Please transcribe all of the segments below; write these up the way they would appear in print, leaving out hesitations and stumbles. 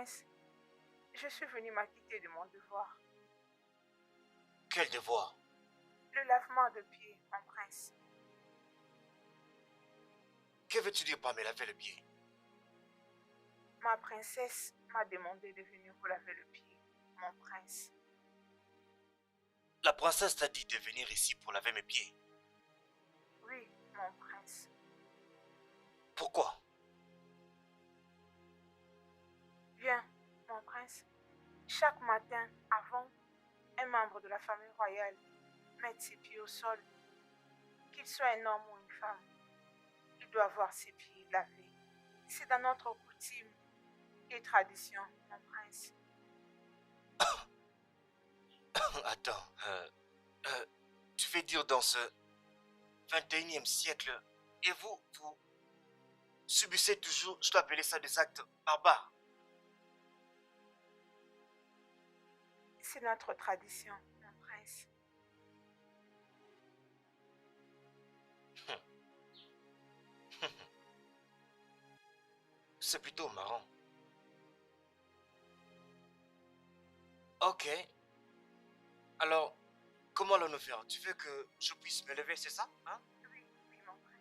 prince, je suis venue m'acquitter de mon devoir. Quel devoir? Le lavement de pieds, mon prince. Que veux-tu dire par me laver le pied? Ma princesse m'a demandé de venir vous laver le pied, mon prince. La princesse t'a dit de venir ici pour laver mes pieds. Oui, mon prince. Pourquoi? Bien, mon prince. Chaque matin, avant, un membre de la famille royale met ses pieds au sol. Qu'il soit un homme ou une femme, il doit avoir ses pieds lavés. C'est dans notre coutume et tradition, mon prince. Attends, tu veux dire dans ce 21e siècle, et vous subissez toujours, je dois appeler ça des actes barbares. C'est notre tradition, mon prince. C'est plutôt marrant. Ok. Alors, comment allons-nous faire? Tu veux que je puisse me lever, c'est ça? Hein? Oui, oui, mon prince.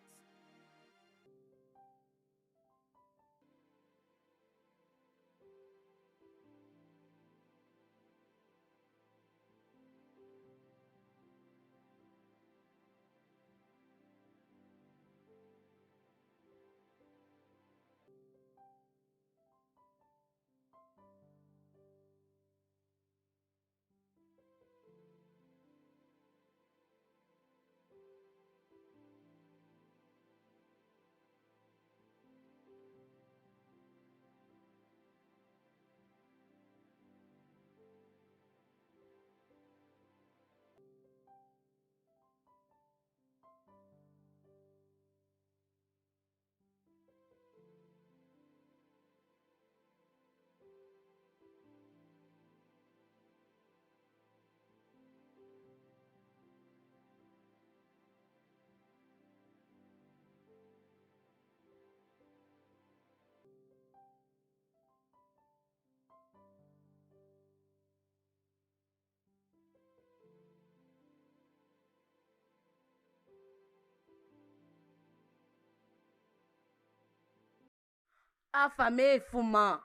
Affamé, Fouma.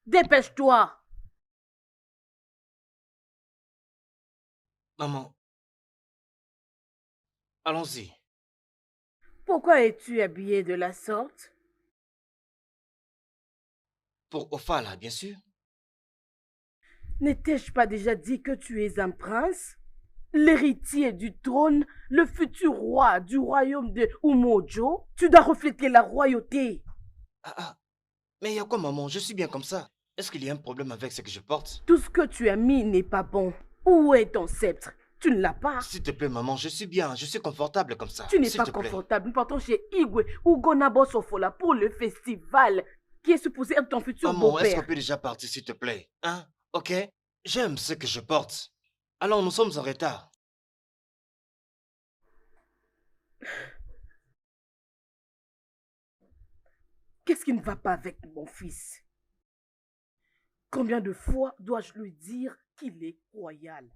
Dépêche-toi. Maman, allons-y. Pourquoi es-tu habillé de la sorte? Pour Ophala, bien sûr. N'étais-je pas déjà dit que tu es un prince? L'héritier du trône, le futur roi du royaume de Umojo? Tu dois refléter la royauté. Ah, mais il y a quoi, maman? Je suis bien comme ça. Est-ce qu'il y a un problème avec ce que je porte? Tout ce que tu as mis n'est pas bon. Où est ton sceptre? Tu ne l'as pas. S'il te plaît, maman, je suis bien, je suis confortable comme ça. Tu n'es S'il pas te plaît. confortable. Nous partons chez Igwe ou Gonabo Sofola pour le festival qui est supposé être ton futur Maman, est-ce qu'on beau-père. peut déjà partir, s'il te plaît? Hein? Ok? J'aime ce que je porte. Alors, nous sommes en retard. Qu'est-ce qui ne va pas avec mon fils? Combien de fois dois-je lui dire qu'il est royal?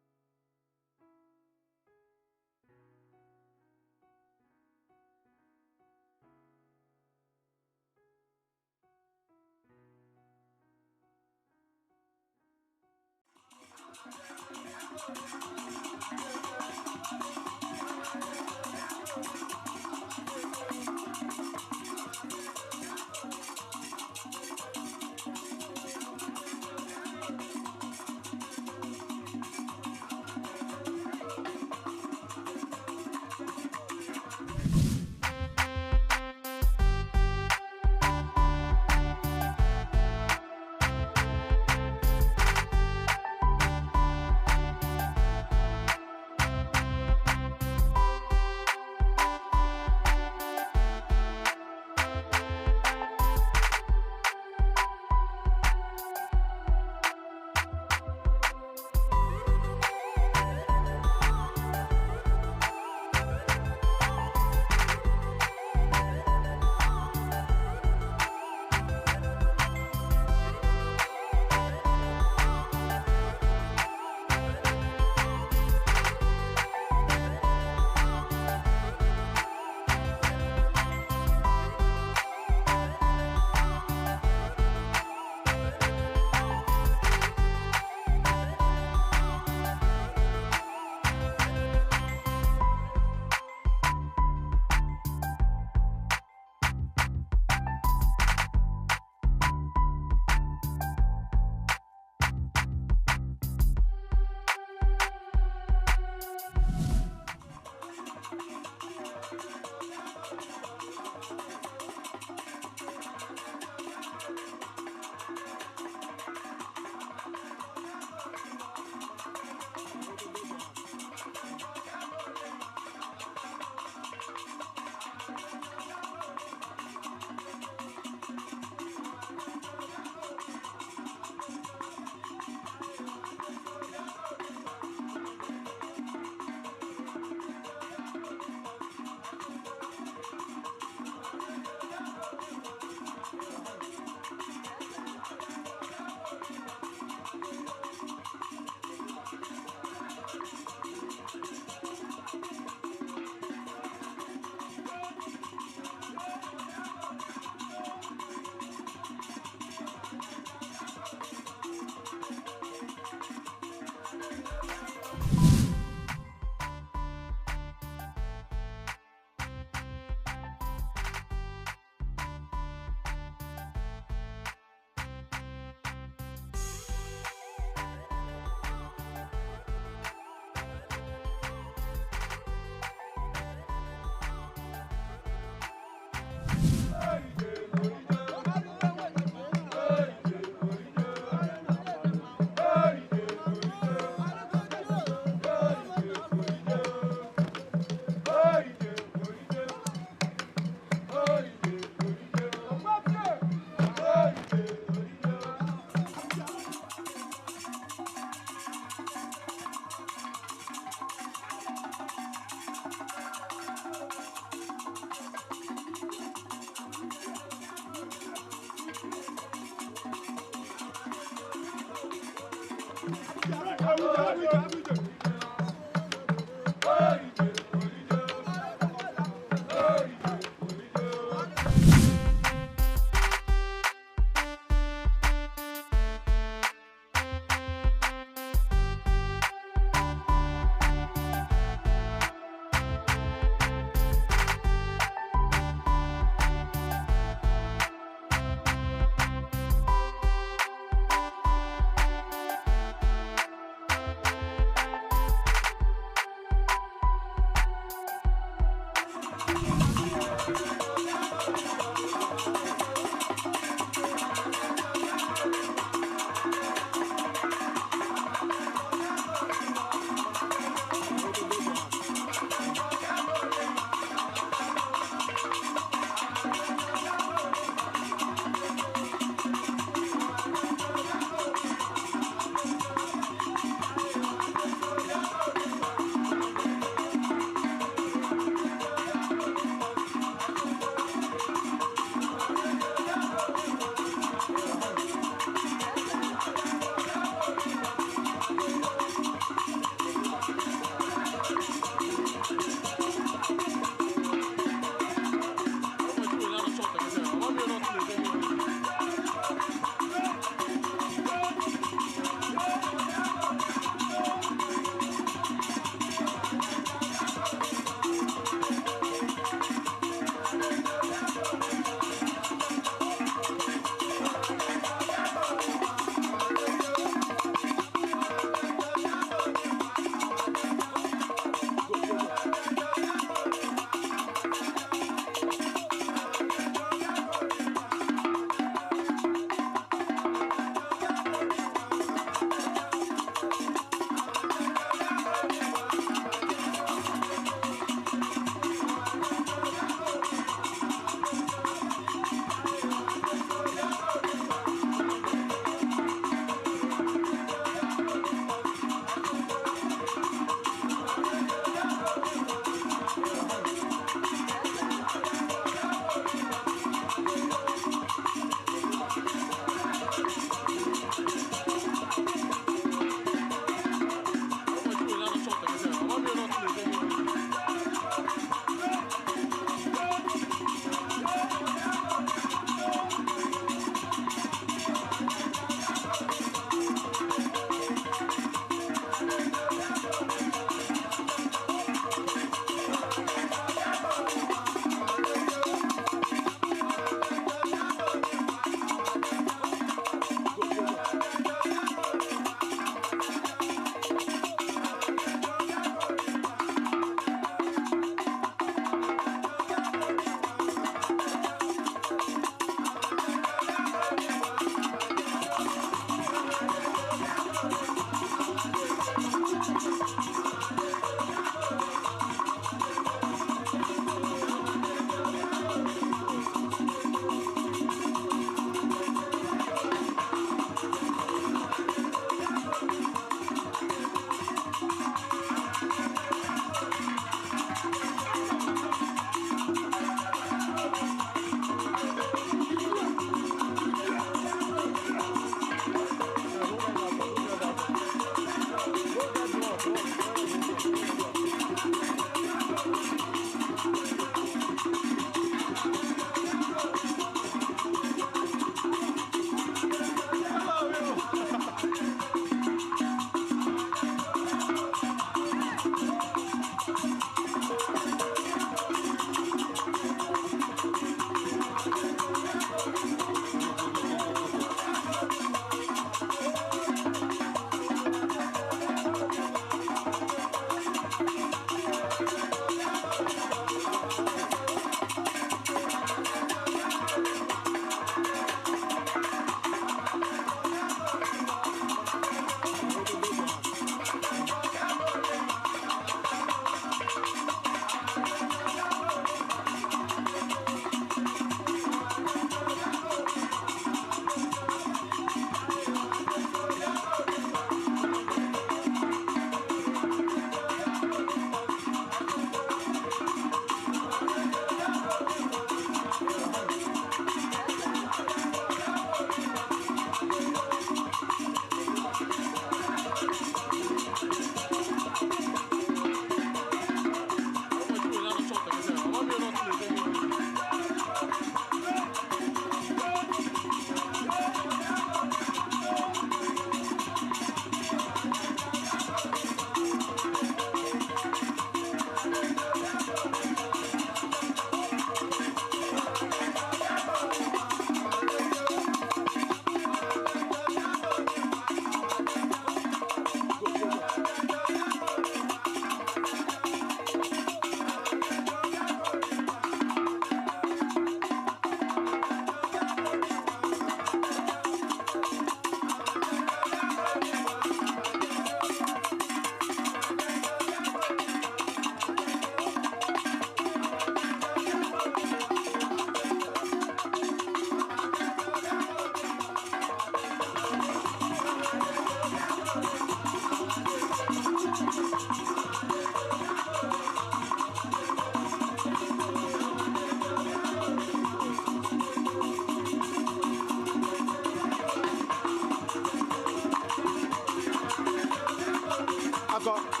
D'accord.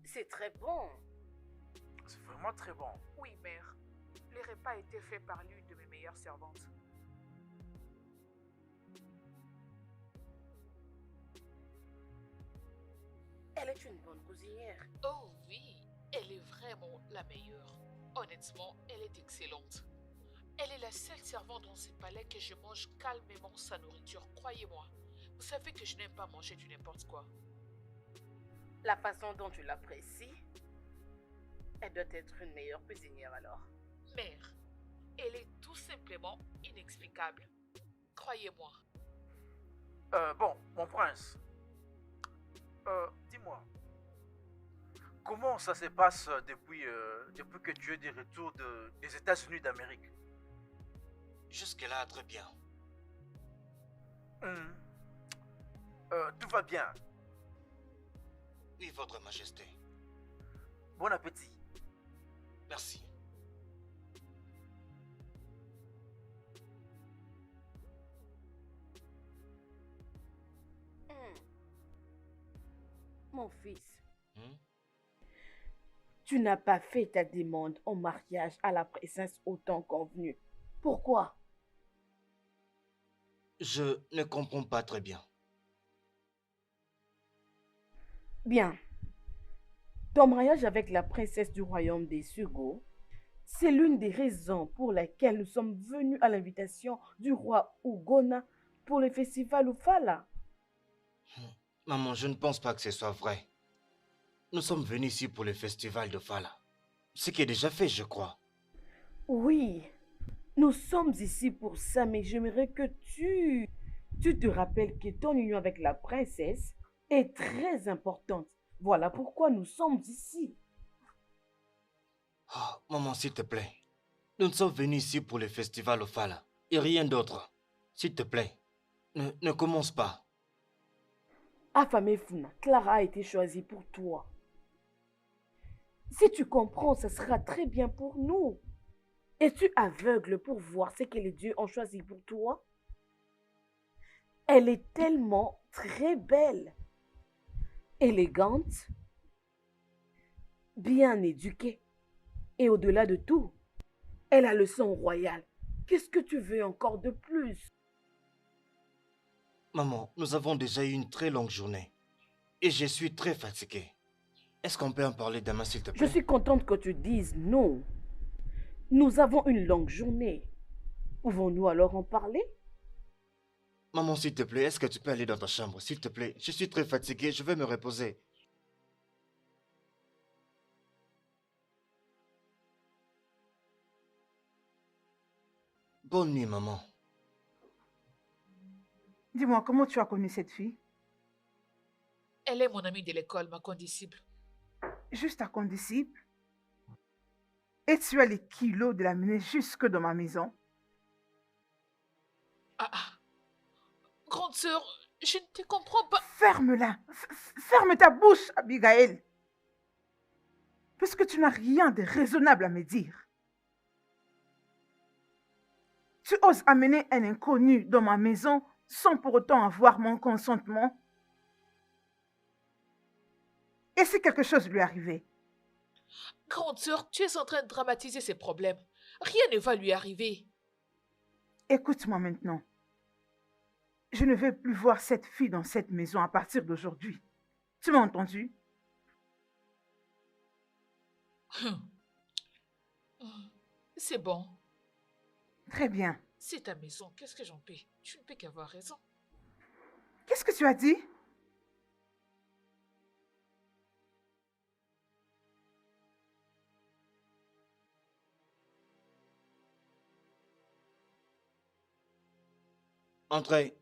C'est très bon. C'est vraiment très bon. Oui, mère. Les repas étaient faits par l'une de mes meilleures servantes. Elle est une bonne cuisinière. Oh oui, elle est vraiment la meilleure. Honnêtement, elle est excellente. Elle est la seule servante dans ce palais que je mange calmement sa nourriture, croyez-moi. Vous savez que je n'aime pas manger du n'importe quoi. La façon dont tu l'apprécies, elle doit être une meilleure cuisinière alors. Mère, elle est tout simplement inexplicable. Croyez-moi. Bon, mon prince. Dis-moi. Comment ça se passe depuis que tu es de retour des États-Unis d'Amérique? Jusque-là, très bien. Hmm. Tout va bien. Oui, Votre Majesté. Bon appétit. Merci. Mon fils, Hmm? tu n'as pas fait ta demande en mariage à la princesse au temps convenu. Pourquoi? Je ne comprends pas très bien. Bien. Ton mariage avec la princesse du royaume des Sugo, c'est l'une des raisons pour lesquelles nous sommes venus à l'invitation du roi Ugona pour le festival Ufala. Maman, je ne pense pas que ce soit vrai. Nous sommes venus ici pour le festival de Fala. Ce qui est déjà fait, je crois. Oui, nous sommes ici pour ça, mais j'aimerais que tu te rappelles que ton union avec la princesse est très importante. Voilà pourquoi nous sommes ici. Oh, maman, s'il te plaît. Nous sommes venus ici pour le festival au Fala. Et rien d'autre. S'il te plaît, ne commence pas. Afamefuna, Clara a été choisie pour toi. Si tu comprends, ça sera très bien pour nous. Es-tu aveugle pour voir ce que les dieux ont choisi pour toi? Elle est tellement très belle, élégante, bien éduquée. Et au-delà de tout, elle a le sang royal. Qu'est-ce que tu veux encore de plus? Maman, nous avons déjà eu une très longue journée. Et je suis très fatigué. Est-ce qu'on peut en parler demain, s'il te Je plaît? suis contente que tu dises non. Nous avons une longue journée. Pouvons-nous alors en parler? Maman, s'il te plaît, est-ce que tu peux aller dans ta chambre, s'il te plaît? Je suis très fatigué, je vais me reposer. Bonne nuit, maman. Dis-moi, comment tu as connu cette fille? Elle est mon amie de l'école, ma condisciple. Juste ta condisciple? Et tu as les kilos de la mener jusque dans ma maison? Ah ah. Grande sœur, je ne te comprends pas. Ferme-la! Ferme ta bouche, Abigail! Puisque tu n'as rien de raisonnable à me dire. Tu oses amener un inconnu dans ma maison sans pour autant avoir mon consentement? Et si quelque chose lui arrivait? Grande sœur, tu es en train de dramatiser ses problèmes. Rien ne va lui arriver. Écoute-moi maintenant. Je ne veux plus voir cette fille dans cette maison à partir d'aujourd'hui. Tu m'as entendu? C'est bon. Très bien. C'est ta maison, qu'est-ce que j'en paie? Tu ne peux qu'avoir raison. Qu'est-ce que tu as dit? Entrez.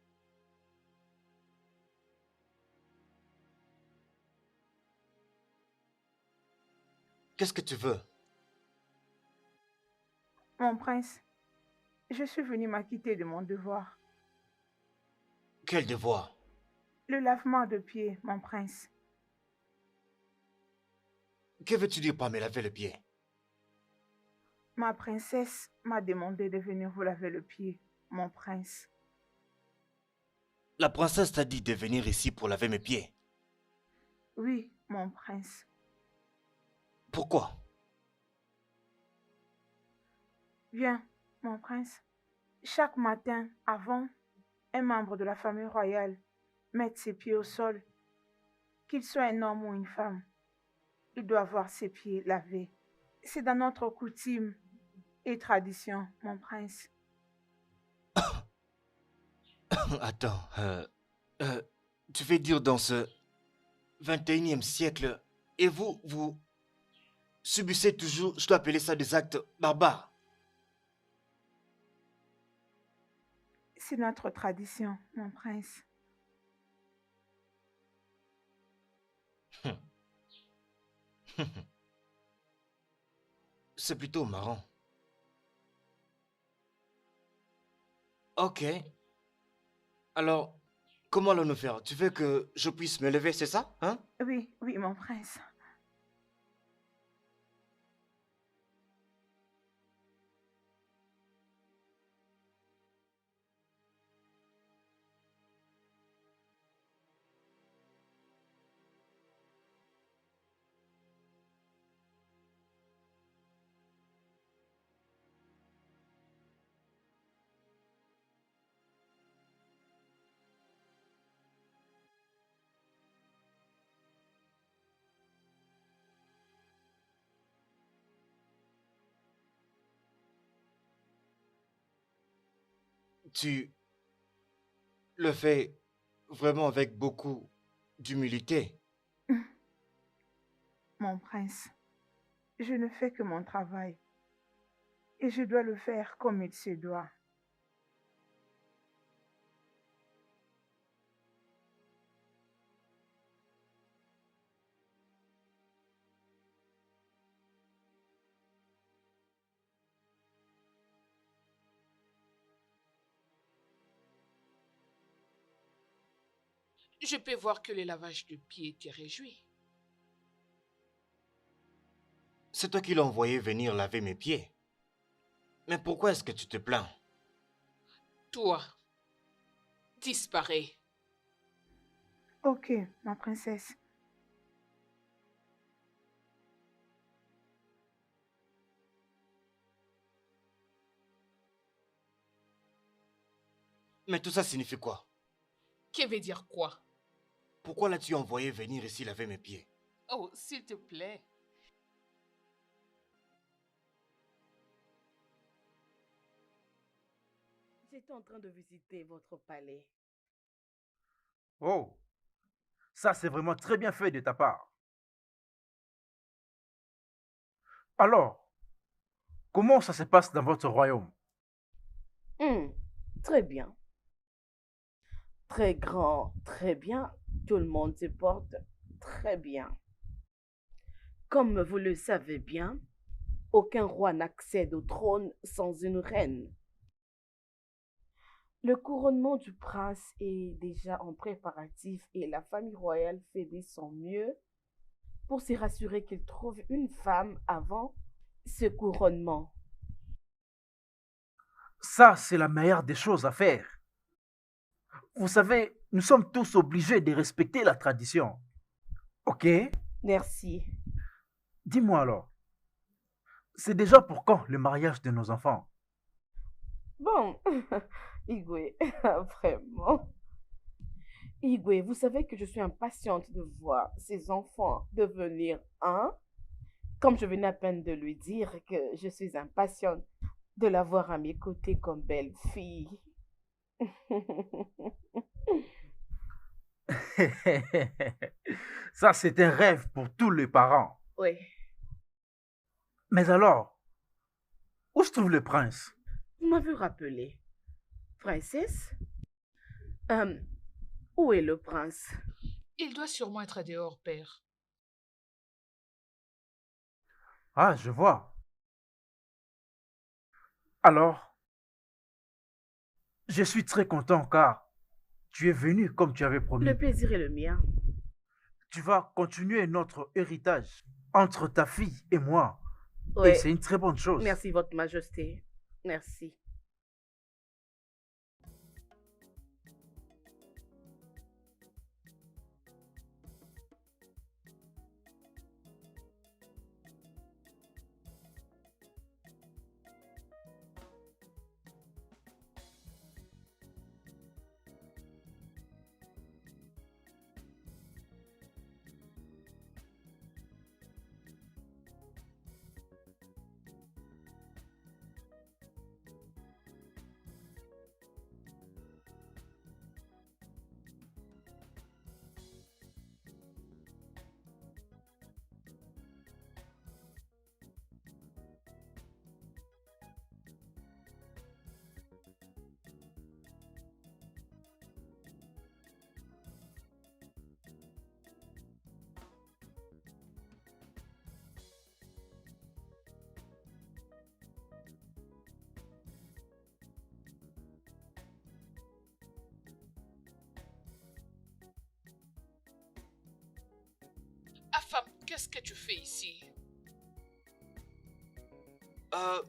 Qu'est-ce que tu veux? Mon prince, je suis venue m'acquitter de mon devoir. Quel devoir? Le lavement de pieds, mon prince. Que veux-tu dire par me laver le pied? Ma princesse m'a demandé de venir vous laver le pied, mon prince. La princesse t'a dit de venir ici pour laver mes pieds. Oui, mon prince. Pourquoi? Viens, mon prince. Chaque matin, avant un membre de la famille royale mette ses pieds au sol, qu'il soit un homme ou une femme, il doit avoir ses pieds lavés. C'est dans notre coutume et tradition, mon prince. Attends, euh, tu veux dire dans ce 21e siècle, et vous subissez toujours, je dois appeler ça des actes barbares. C'est notre tradition, mon prince. C'est plutôt marrant. Ok. Alors, comment allons-nous faire? Tu veux que je puisse me lever, c'est ça? Hein? Oui, oui, mon prince. Tu le fais vraiment avec beaucoup d'humilité. Mon prince, je ne fais que mon travail et je dois le faire comme il se doit. Je peux voir que le lavage de pieds te réjouit. C'est toi qui l'as envoyé venir laver mes pieds. Mais pourquoi est-ce que tu te plains? Toi, disparais. Ok, ma princesse. Mais tout ça signifie quoi? Que veut dire quoi? Pourquoi l'as-tu envoyé venir ici laver mes pieds? Oh, s'il te plaît. J'étais en train de visiter votre palais. Oh, ça c'est vraiment très bien fait de ta part. Alors, comment ça se passe dans votre royaume? Hmm, très bien. Très grand, très bien. Tout le monde se porte très bien. Comme vous le savez bien, aucun roi n'accède au trône sans une reine. Le couronnement du prince est déjà en préparatif et la famille royale fait de son mieux pour se rassurer qu'il trouve une femme avant ce couronnement. Ça, c'est la meilleure des choses à faire. Vous savez, nous sommes tous obligés de respecter la tradition. Ok? Merci. Dis-moi alors, c'est déjà pour quand le mariage de nos enfants? Bon, Igwe, vraiment. Igwe, vous savez que je suis impatiente de voir ces enfants devenir un, comme je venais à peine de lui dire que je suis impatiente de la voir à mes côtés comme belle fille. Ça, c'est un rêve pour tous les parents. Oui, Mais alors, où se trouve le prince? vous m'avez rappelé. Princesse, euh, où est le prince? Il doit sûrement être dehors, père. Ah, je vois. Alors, je suis très content car tu es venu comme tu avais promis. Le plaisir est le mien. Tu vas continuer notre héritage entre ta fille et moi. Oui, Et c'est une très bonne chose. merci, Votre Majesté. Merci. qu'est-ce que tu fais ici? Euh,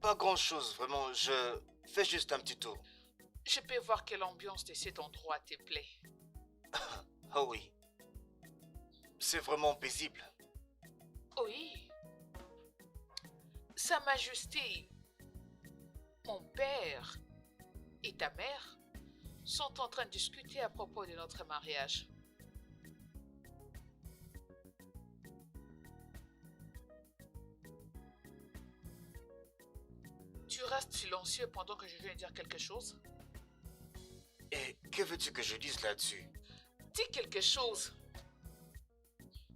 Pas grand-chose, vraiment. Je fais juste un petit tour. Je peux voir que l'ambiance de cet endroit te plaît. Oh oui. C'est vraiment paisible. Oui. Sa Majesté, mon père et ta mère sont en train de discuter à propos de notre mariage. Tu restes silencieux pendant que je viens dire quelque chose? Et que veux-tu que je dise là-dessus? Dis quelque chose.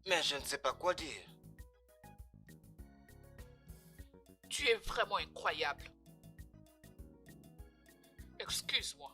Mais je ne sais pas quoi dire. Tu es vraiment incroyable. Excuse-moi.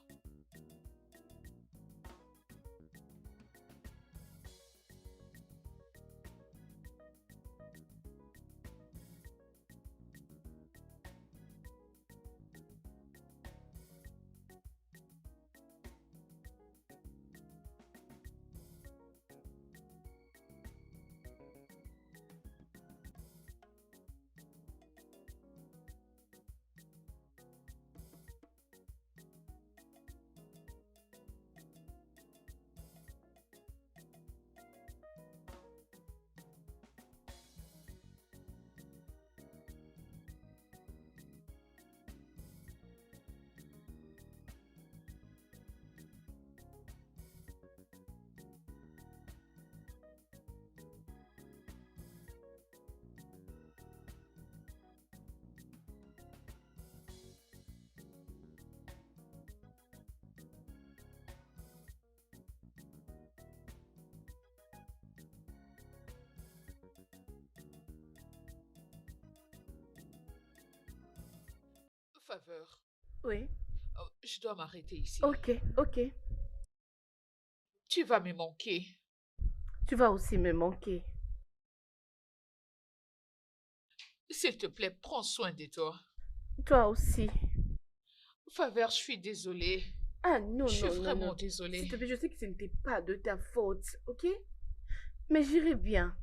Faveur. Oui. Oh, je dois m'arrêter ici. Ok, ok. Tu vas me manquer. Tu vas aussi me manquer. S'il te plaît, prends soin de toi. Toi aussi. Faveur, je suis désolée. Ah non, Je suis non, non, vraiment non. désolée. S'il te plaît, je sais que ce n'était pas de ta faute, ok? Mais j'irai bien.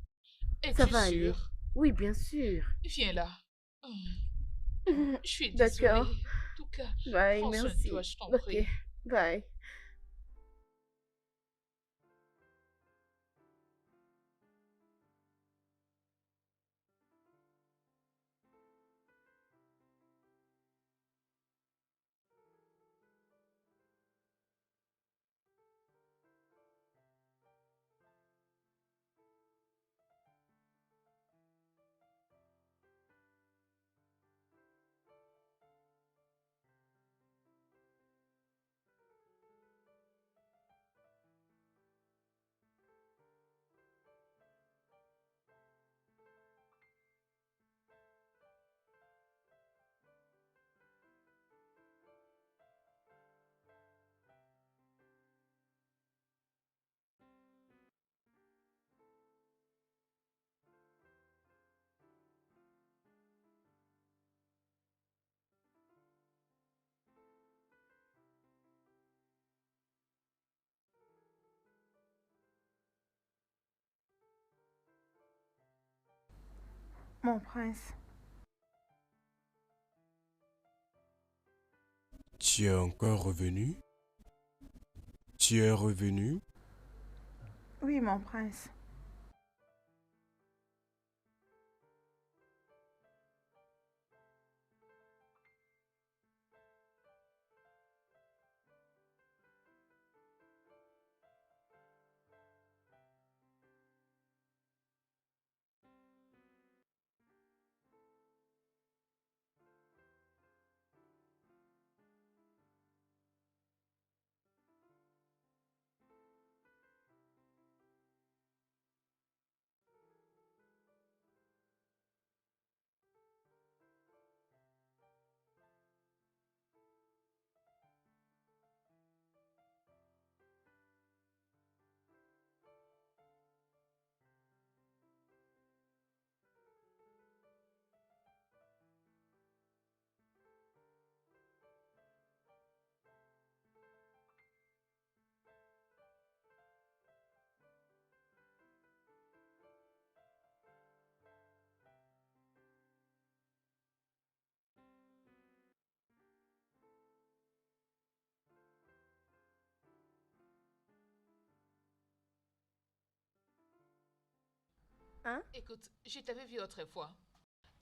Ça Es-tu va aller. sûre? Oui, bien sûr. Viens là. Je suis désolée. D'accord. En tout cas, Bye, prends soin de merci. toi, je t'en Ok, prie. bye. Mon prince, Tu es encore revenu? Tu es revenu? oui, mon prince. Hein? Écoute, je t'avais vu autrefois.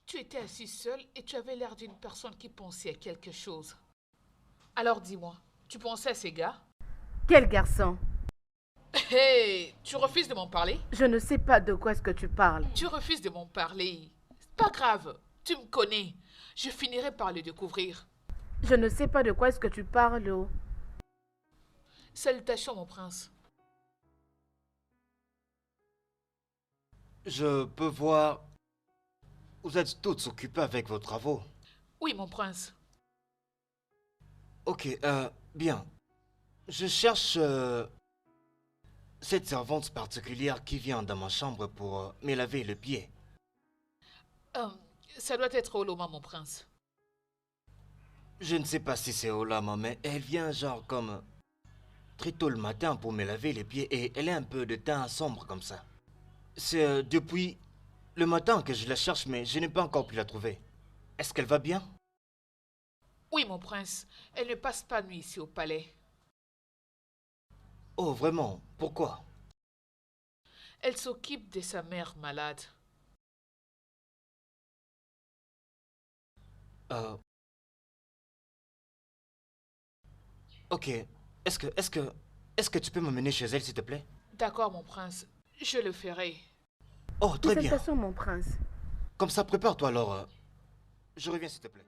Tu étais assis seul et tu avais l'air d'une personne qui pensait à quelque chose. Alors dis-moi, tu pensais à ces gars? Quel garçon? Hey, tu refuses de m'en parler? Je ne sais pas de quoi est-ce que tu parles. Tu refuses de m'en parler. C'est pas grave, tu me connais. Je finirai par le découvrir. Je ne sais pas de quoi est-ce que tu parles. Oh. Salutations, mon prince. Je peux voir... Vous êtes toutes occupées avec vos travaux. Oui, mon prince. Ok, bien. Je cherche cette servante particulière qui vient dans ma chambre pour me laver le pied. Euh, Ça doit être Oloma, mon prince. Je ne sais pas si c'est Olama, mais elle vient genre comme très tôt le matin pour me laver les pieds et elle a un peu de teint sombre comme ça. C'est depuis le matin que je la cherche, mais je n'ai pas encore pu la trouver. Est-ce qu'elle va bien? Oui, mon prince. Elle ne passe pas nuit ici au palais. Oh, vraiment? Pourquoi? Elle s'occupe de sa mère malade. Euh... Ok. Est-ce que tu peux m'emmener chez elle, s'il te plaît? D'accord, mon prince. Je le ferai. Oh, très bien. Salutations, mon prince. Comme ça, prépare-toi alors. Je reviens, s'il te plaît.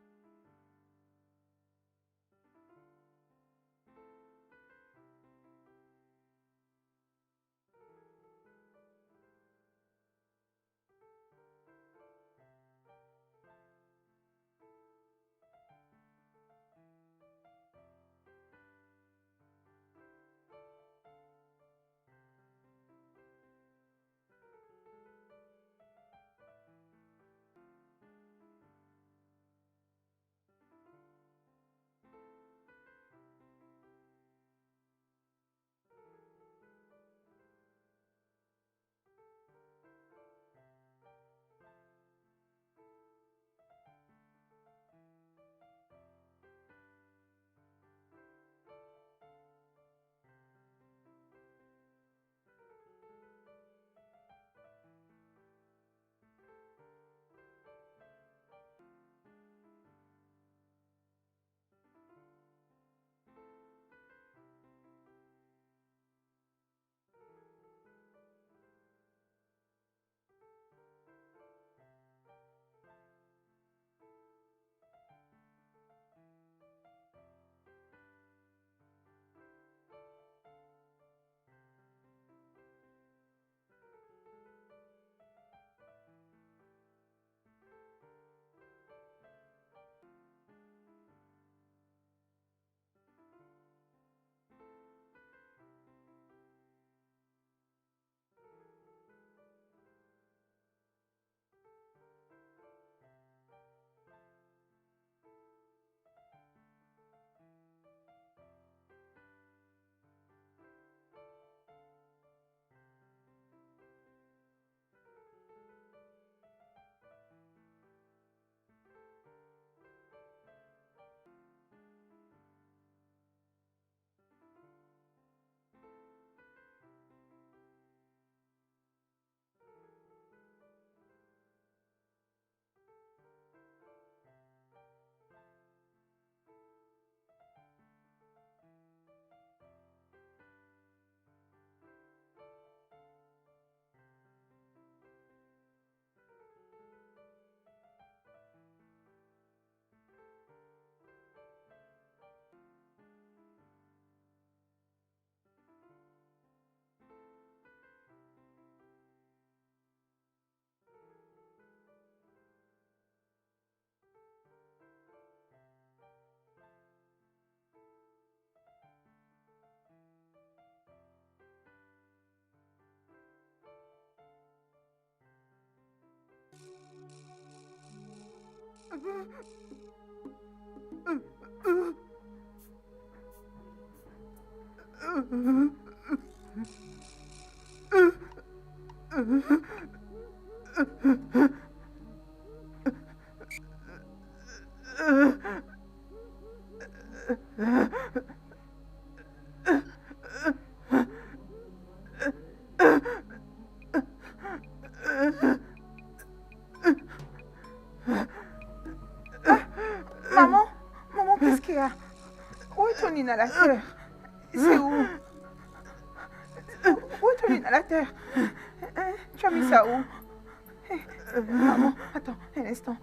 Nakia, où est ton inhalateur? C'est où? Où est ton inhalateur? Hein? Tu as mis ça où? Maman, attends un instant.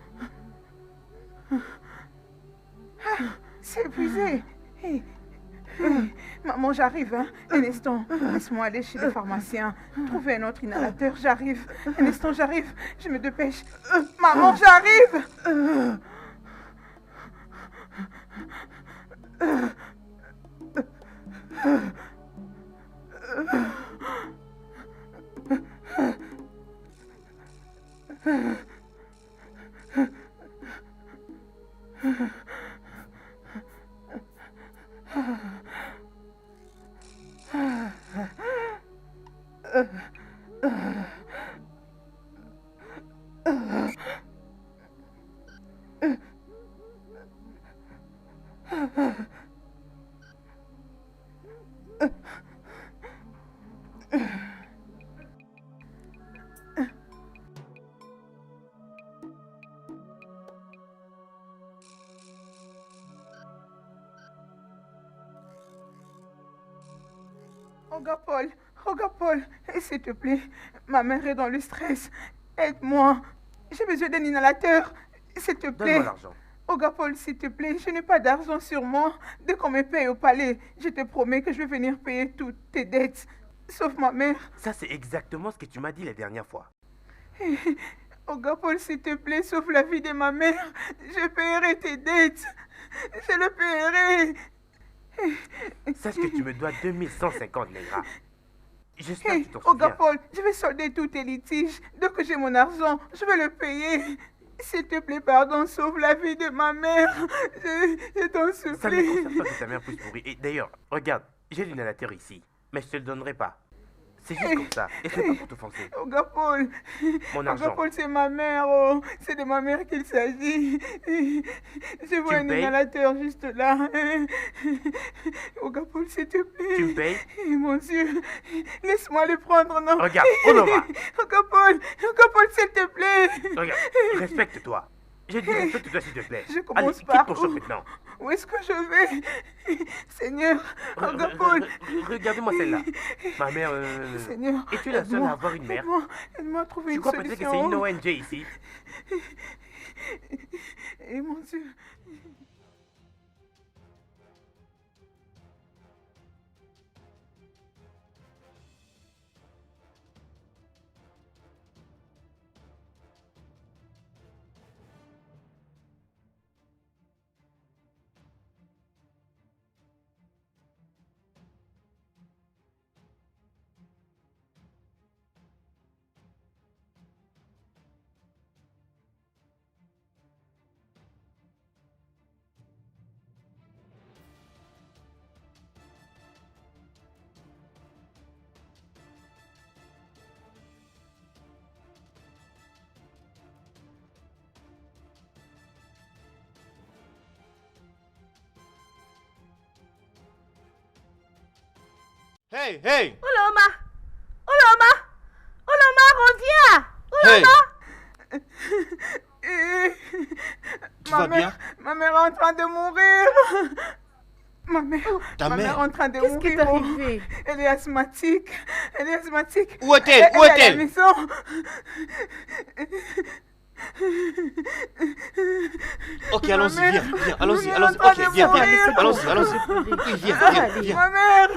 C'est épuisé. Hey, maman, j'arrive, hein. Un instant. Laisse-moi aller chez le pharmacien. Trouver un autre inhalateur, j'arrive. Un instant, j'arrive. Je me dépêche. Maman, j'arrive. Regarde Paul, s'il te plaît, ma mère est dans le stress. Aide-moi. J'ai besoin d'un inhalateur. S'il te plaît. Donne-moi l'argent. Olga Paul, s'il te plaît, je n'ai pas d'argent sur moi. Dès qu'on me paye au palais, je te promets que je vais venir payer toutes tes dettes. Sauf ma mère. Ça, c'est exactement ce que tu m'as dit la dernière fois. Olga Paul, s'il te plaît, sauve la vie de ma mère. Je paierai tes dettes. Je le paierai. Sache que tu me dois 2150 Negra. J'espère que tu t'en Olga souviens. Paul, je vais solder tous tes litiges. Dès que j'ai mon argent, je vais le payer. S'il te plaît, pardon, sauve la vie de ma mère. Je t'en supplie. Ça ne me concerne pas que ta mère puisse pourrir. Et d'ailleurs, regarde, j'ai l'inhalateur ici, mais je te le donnerai pas. C'est juste comme ça, et c'est pas pour t'offenser. Olga Paul, Mon Olga argent. Paul, c'est ma mère. Oh. C'est de ma mère qu'il s'agit. Je vois Tu un me payes? inhalateur juste là. Olga Paul, s'il te plaît. Tu me payes? Mon Dieu, laisse-moi le prendre, non. Regarde, on en va. Olga Paul, s'il te plaît. Regarde, respecte-toi. J'ai dit respecte-toi s'il te plaît. Je commence Allez, par quitte ton où? shop maintenant. Où est-ce que je vais? Seigneur, Olga Paul. Regardez-moi celle-là. Ma mère... Seigneur, es-tu la seule aide-moi, à avoir une mère? Aide-moi à trouver Tu une crois peut-être que c'est solution. une ONG ici? Et mon Dieu. Hey, hey! Oloma! Oloma! Oloma, reviens! Hey! Tu Ma vas bien? Ma mère est en train de mourir. Ta ma mère est en train de Qu'est-ce mourir. qui t'est arrivé? Elle est asthmatique. Elle est asthmatique. Où est-elle? Où Elle est à la est-elle? maison. Ok, Ma allons-y, mère- viens, allons-y, elle est allons-y. en train Ok, de viens, mourir. allons-y, allons-y. Oui, viens, Allez. viens. Ma mère.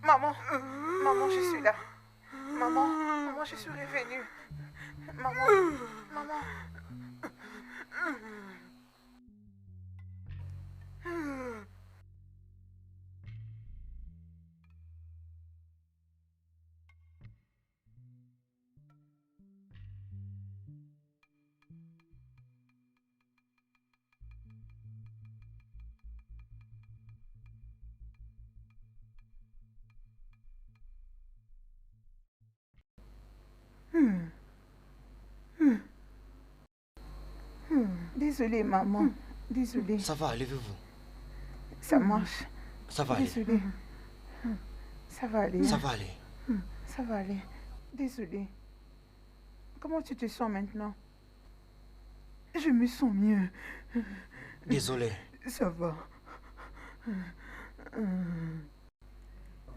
Maman, maman, je suis là. Maman, maman, je suis revenue. Maman, maman. Désolée, maman. Désolée. Ça va, levez-vous. Ça marche. Ça va aller. Désolée. Ça va aller. Ça va aller. Ça va aller. Désolée. Comment tu te sens maintenant? Je me sens mieux. Désolé. Ça va.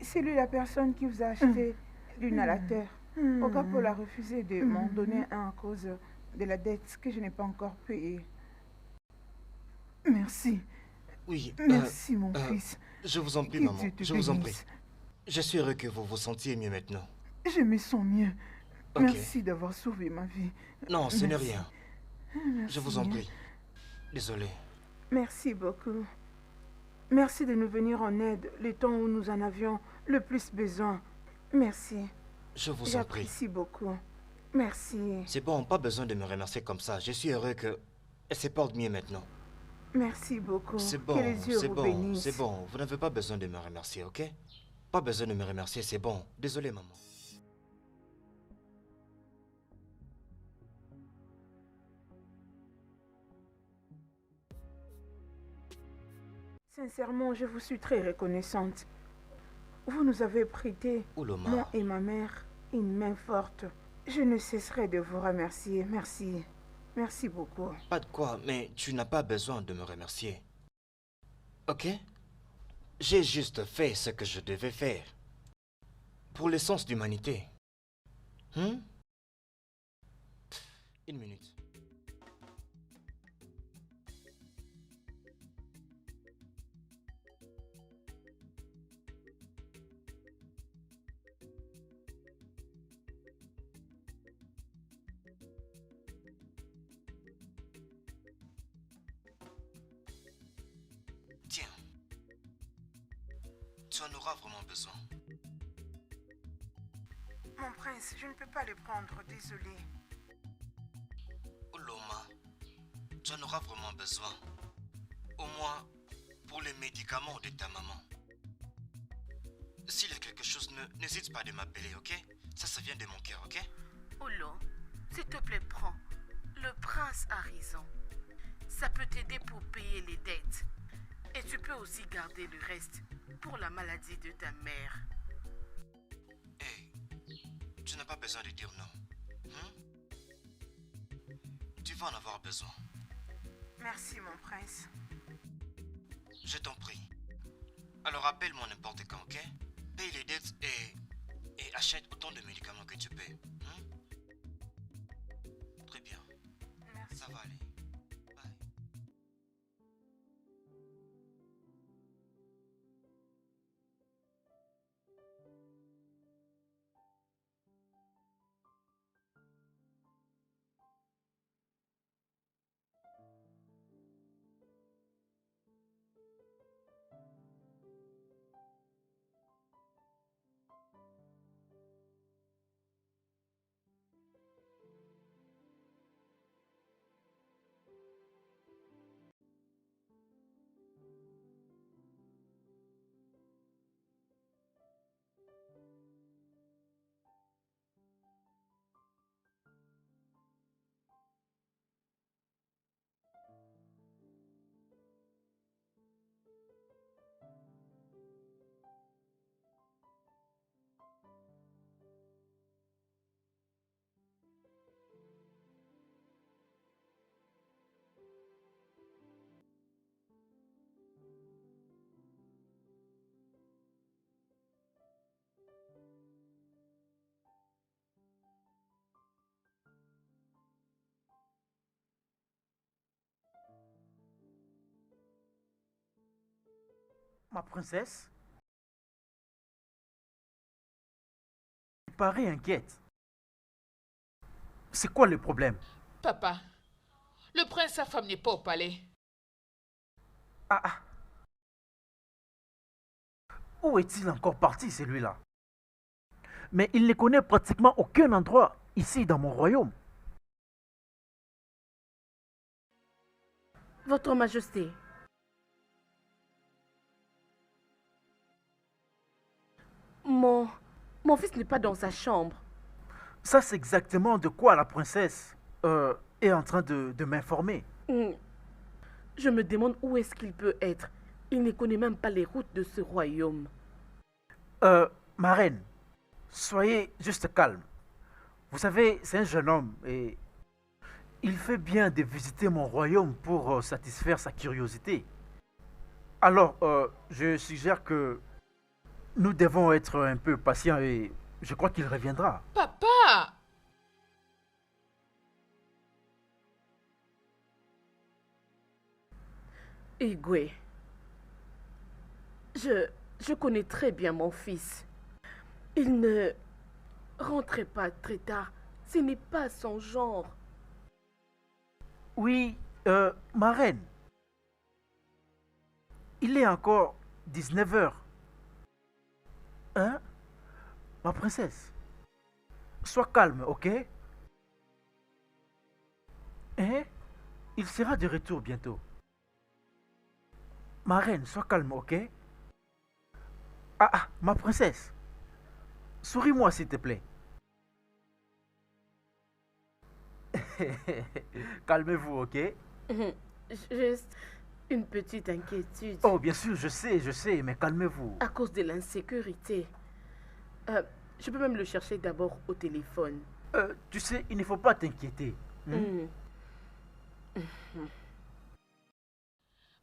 C'est lui la personne qui vous a acheté l'inhalateur. Okapola a refusé de m'en donner un à cause de la dette que je n'ai pas encore payée. Merci. Oui. Merci, mon fils. Je vous en prie, Que maman. Dieu te Je vous en bénisse. prie. Je suis heureux que vous vous sentiez mieux maintenant. Je me sens mieux. Ok. Merci d'avoir sauvé ma vie. Non, ce n'est Merci. rien. Merci. Je vous en prie. Désolé. Merci beaucoup. Merci de nous venir en aide le temps où nous en avions le plus besoin. Merci. Je vous en prie. J'apprécie beaucoup. Merci. C'est bon, pas besoin de me remercier comme ça. Je suis heureux que elle se porte mieux maintenant. Merci beaucoup. C'est Que bon, les dieux c'est vous bon, bénissent. c'est bon. Vous n'avez pas besoin de me remercier, ok? Pas besoin de me remercier, c'est bon. Désolé, maman. Sincèrement, je vous suis très reconnaissante. Vous nous avez prêté, Ouloma. moi et ma mère, une main forte. Je ne cesserai de vous remercier. Merci. Merci beaucoup. Pas de quoi, mais tu n'as pas besoin de me remercier. Ok? J'ai juste fait ce que je devais faire. Pour l'essence d'humanité. Une minute. Tiens. Tu en auras vraiment besoin. Mon prince, je ne peux pas le prendre, désolé. Ouloma, tu en auras vraiment besoin. Au moins pour les médicaments de ta maman. S'il y a quelque chose, n'hésite pas de m'appeler, ok? Ça vient de mon cœur, ok? Olo, s'il te plaît, prends. Le prince a raison. Ça peut t'aider pour payer les dettes. Et tu peux aussi garder le reste pour la maladie de ta mère. Hey, tu n'as pas besoin de dire non. Tu vas en avoir besoin. Merci, mon prince. Je t'en prie. Alors appelle-moi n'importe quand, ok? Paye les dettes et achète autant de médicaments que tu peux. Très bien. Merci. Ça va aller. Bye. Ma princesse, tu parais inquiète. C'est quoi le problème? Papa, le prince, sa femme n'est pas au palais. Ah, ah. Où est-il encore parti, celui-là? Mais il ne connaît pratiquement aucun endroit ici dans mon royaume. Votre Majesté, mon, mon fils n'est pas dans sa chambre. Ça, c'est exactement de quoi la princesse est en train de m'informer. Hmm. Je me demande où est-ce qu'il peut être. Il ne connaît même pas les routes de ce royaume. Ma reine, soyez juste calme. Vous savez, c'est un jeune homme et il fait bien de visiter mon royaume pour satisfaire sa curiosité. Alors, je suggère que nous devons être un peu patients et je crois qu'il reviendra. Papa! Igwe, je connais très bien mon fils. Il ne rentrait pas très tard. Ce n'est pas son genre. Oui, ma reine, il est encore 19 heures. Hein? Ma princesse, sois calme, ok? Hein? Il sera de retour bientôt. Ma reine, sois calme, ok? Ah, ah, ma princesse, souris-moi s'il te plaît. Calmez-vous, ok? Juste une petite inquiétude. Oh, bien sûr, je sais, mais calmez-vous. À cause de l'insécurité. Je peux même le chercher d'abord au téléphone. Tu sais, il ne faut pas t'inquiéter. Hmm.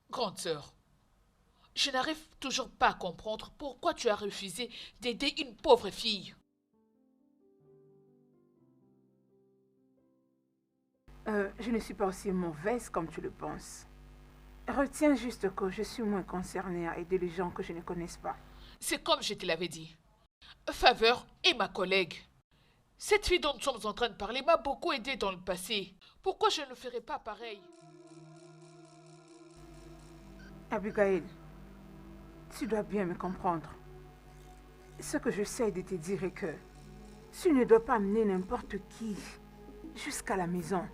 Grande sœur, je n'arrive toujours pas à comprendre pourquoi tu as refusé d'aider une pauvre fille. Je ne suis pas aussi mauvaise comme tu le penses. Retiens juste que je suis moins concernée à aider les gens que je ne connaisse pas. C'est comme je te l'avais dit. Faveur est ma collègue. Cette fille dont nous sommes en train de parler m'a beaucoup aidé dans le passé. Pourquoi je ne ferais pas pareil? Abigail, tu dois bien me comprendre. Ce que j'essaie de te dire est que tu ne dois pas amener n'importe qui jusqu'à la maison.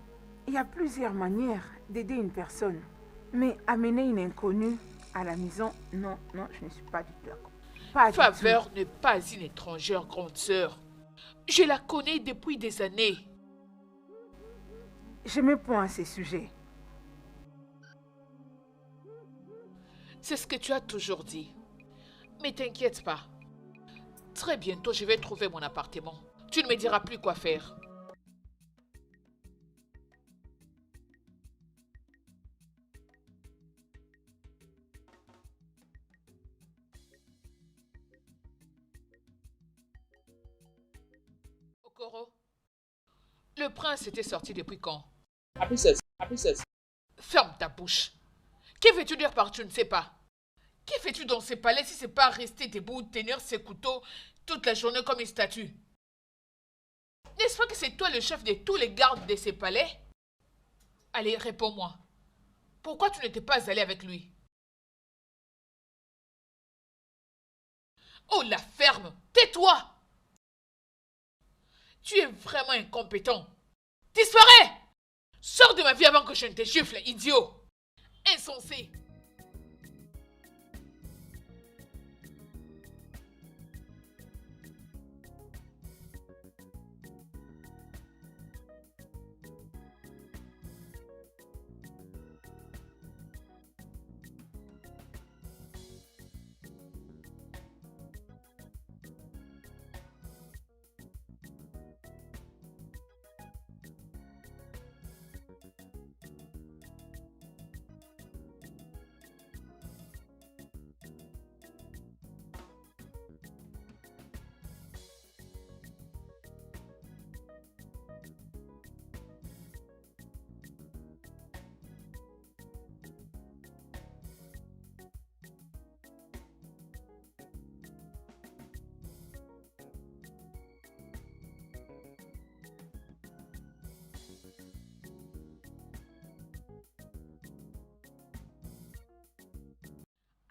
Il y a plusieurs manières d'aider une personne. Mais amener une inconnue à la maison, non, je ne suis pas du tout d'accord. Pas du tout. Faveur n'est pas une étrangère, grande sœur. Je la connais depuis des années. Je me prends à ces sujets. C'est ce que tu as toujours dit. Mais t'inquiète pas. Très bientôt, je vais trouver mon appartement. Tu ne me diras plus quoi faire. Okoro, le prince était sorti depuis quand? La princesse, la princesse. Ferme ta bouche. Que veux-tu dire par tu ne sais pas? Que fais-tu dans ces palais si c'est pas rester debout, tenir ses couteaux toute la journée comme une statue? N'est-ce pas que c'est toi le chef de tous les gardes de ces palais? Allez, réponds-moi. Pourquoi tu n'étais pas allé avec lui? Oh, la ferme! Tais-toi! Tu es vraiment incompétent. Disparais! Sors de ma vie avant que je ne te gifle, idiot! Insensé!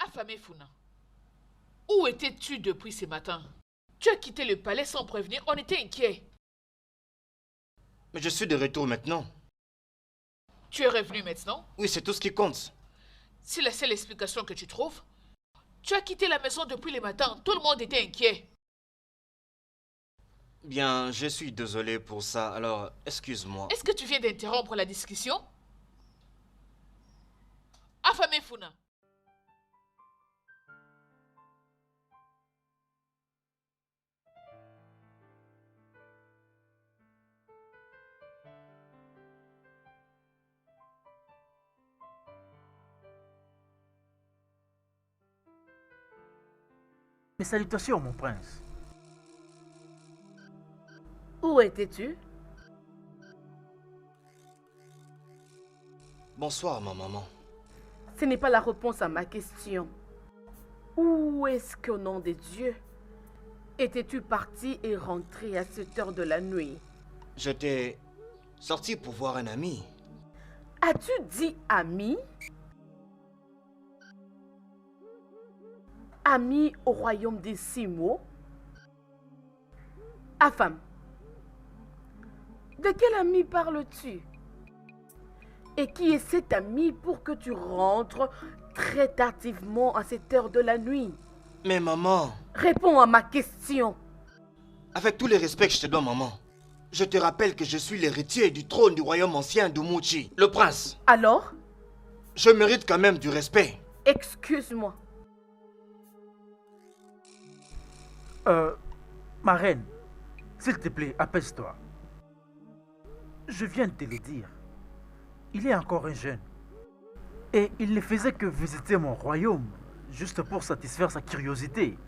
Affamé Funa, où étais-tu depuis ce matin? Tu as quitté le palais sans prévenir, on était inquiets. Mais je suis de retour maintenant. Tu es revenu maintenant? Oui, c'est tout ce qui compte. C'est la seule explication que tu trouves? Tu as quitté la maison depuis le matin, tout le monde était inquiet. Bien, je suis désolé pour ça, alors excuse-moi. Est-ce que tu viens d'interrompre la discussion? Affamé Funa. Mes salutations, mon prince. Où étais-tu? Bonsoir, ma maman. Ce n'est pas la réponse à ma question. Où est-ce qu'au nom de Dieu étais-tu parti et rentré à cette heure de la nuit? J'étais sorti pour voir un ami. As-tu dit ami? Ami au royaume des Simo? Afam, de quel ami parles-tu? Et qui est cet ami pour que tu rentres très tardivement à cette heure de la nuit? Mais maman, Réponds à ma question. avec tous les respects que je te dois, maman, je te rappelle que je suis l'héritier du trône du royaume ancien d'Umuchi, le prince. Alors, Je mérite quand même du respect. excuse-moi. Ma reine, s'il te plaît, apaise-toi. Je viens de te le dire. Il est encore un jeune. Et il ne faisait que visiter mon royaume, juste pour satisfaire sa curiosité.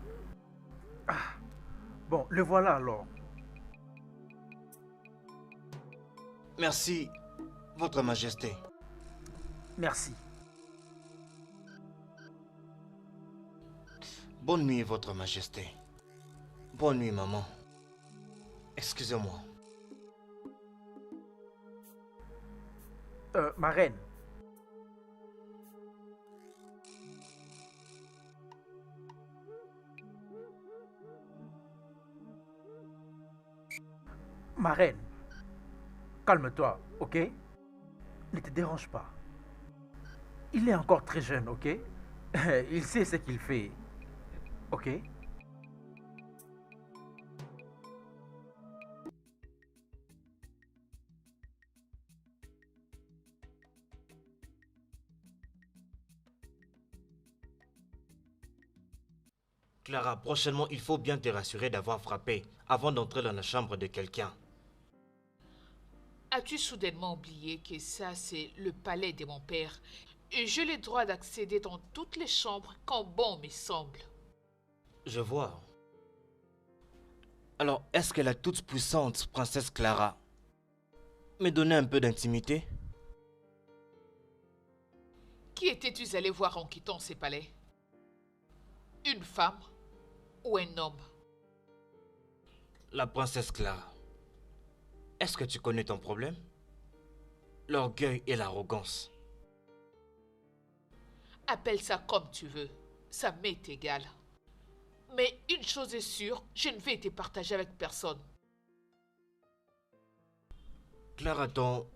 Ah, bon, le voilà alors. Merci, Votre Majesté. Merci. Bonne nuit, Votre Majesté. Bonne nuit, maman. Excusez-moi. Ma reine. Ma reine, calme-toi, ok? Ne te dérange pas. Il est encore très jeune, ok? Il sait ce qu'il fait, ok? Clara, prochainement, il faut bien te rassurer d'avoir frappé avant d'entrer dans la chambre de quelqu'un. As-tu soudainement oublié que ça, c'est le palais de mon père et j'ai le droit d'accéder dans toutes les chambres quand bon me semble? Je vois. Alors, est-ce que la toute-puissante princesse Clara me donnait un peu d'intimité? Qui étais-tu allé voir en quittant ces palais? Une femme ou un homme? La princesse Clara. Est-ce que tu connais ton problème? L'orgueil et l'arrogance. Appelle ça comme tu veux, ça m'est égal. Mais une chose est sûre, je ne vais te partager avec personne. Clara, ton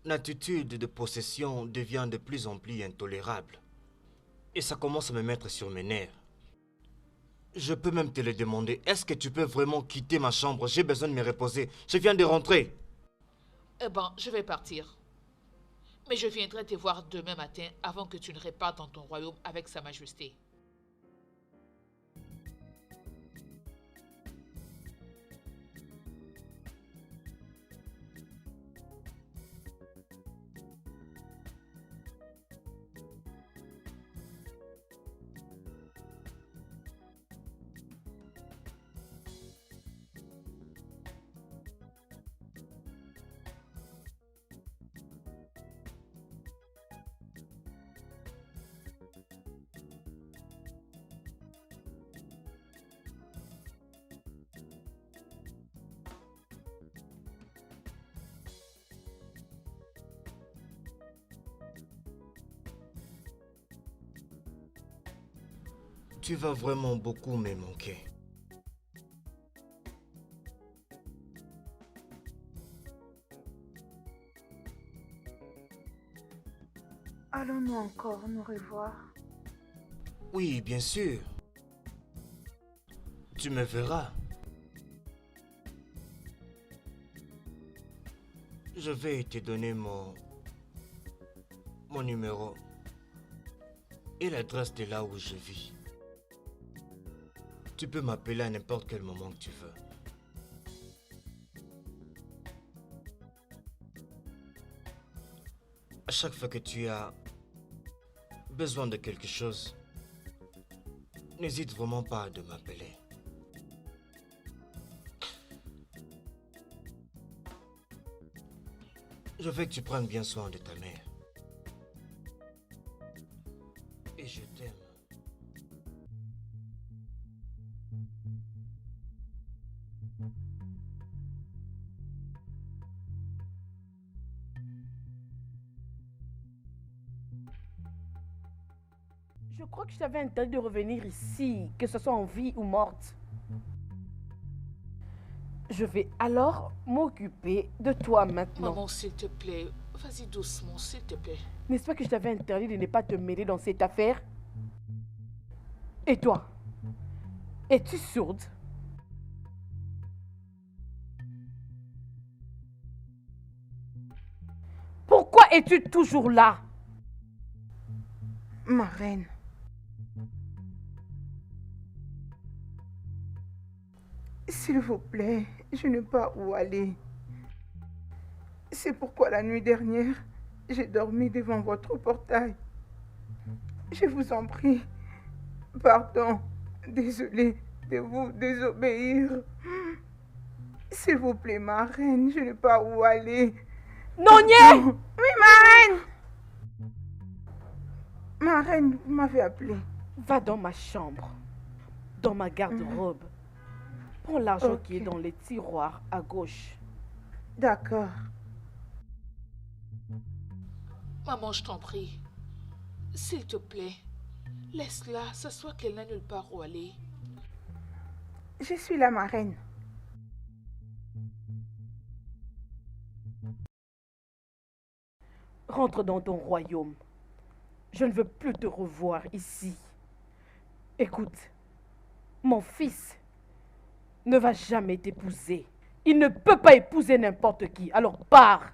attitude de possession devient de plus en plus intolérable. Et ça commence à me mettre sur mes nerfs. Je peux même te le demander. Est-ce que tu peux vraiment quitter ma chambre? J'ai besoin de me reposer. Je viens de rentrer. Eh ben, je vais partir. Mais je viendrai te voir demain matin avant que tu ne repartes dans ton royaume avec Sa Majesté. Tu vas vraiment beaucoup me manquer. Allons-nous encore nous revoir? Oui, bien sûr. Tu me verras. Je vais te donner mon numéro et l'adresse de là où je vis. Tu peux m'appeler à n'importe quel moment que tu veux. À chaque fois que tu as besoin de quelque chose, n'hésite vraiment pas de m'appeler. Je veux que tu prennes bien soin de ta mère. Et je t'aime. Je crois que je t'avais interdit de revenir ici, que ce soit en vie ou morte. Je vais alors m'occuper de toi maintenant. Maman, s'il te plaît, vas-y doucement, s'il te plaît. N'est-ce pas que je t'avais interdit de ne pas te mêler dans cette affaire? Et toi? Es-tu sourde? Pourquoi es-tu toujours là? Ma reine. S'il vous plaît, je n'ai pas où aller. C'est pourquoi la nuit dernière, j'ai dormi devant votre portail. Je vous en prie, pardon, désolé de vous désobéir. S'il vous plaît, ma reine, je n'ai pas où aller. Nonier! Oui, ma reine! Ma reine, vous m'avez appelé. Va dans ma chambre, dans ma garde-robe. Prends l'argent qui est Ok. dans les tiroirs à gauche. D'accord. Maman, je t'en prie. S'il te plaît, laisse-la, s'assoit qu'elle n'a nulle part où aller. Je suis là, ma reine. Rentre dans ton royaume. Je ne veux plus te revoir ici. Écoute, mon fils ne va jamais t'épouser. Il ne peut pas épouser n'importe qui. Alors pars.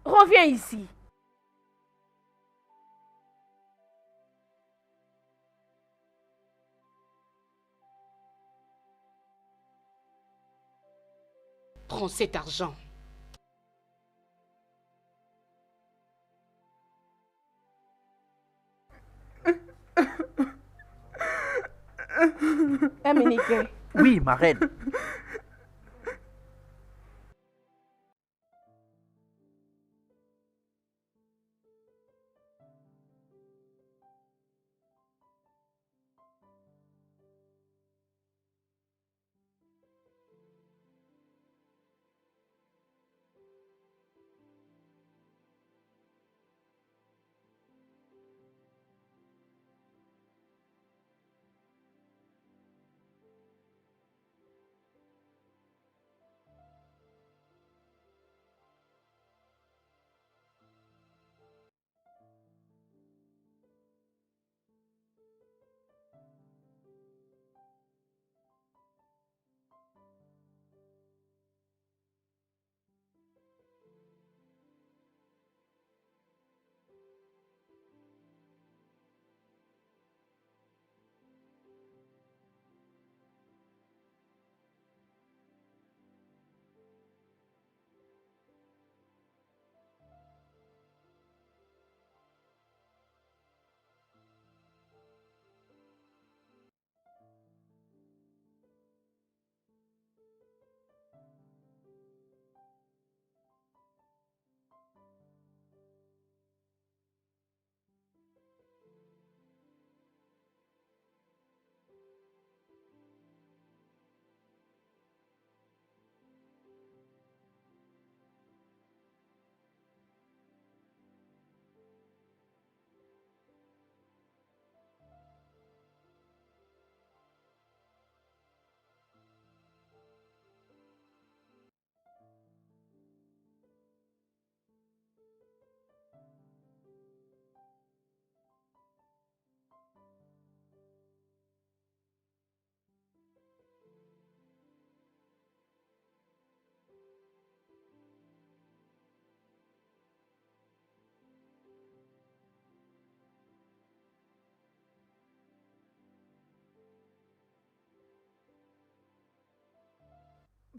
Reviens ici. Prends cet argent. Aminique, Oui, ma reine.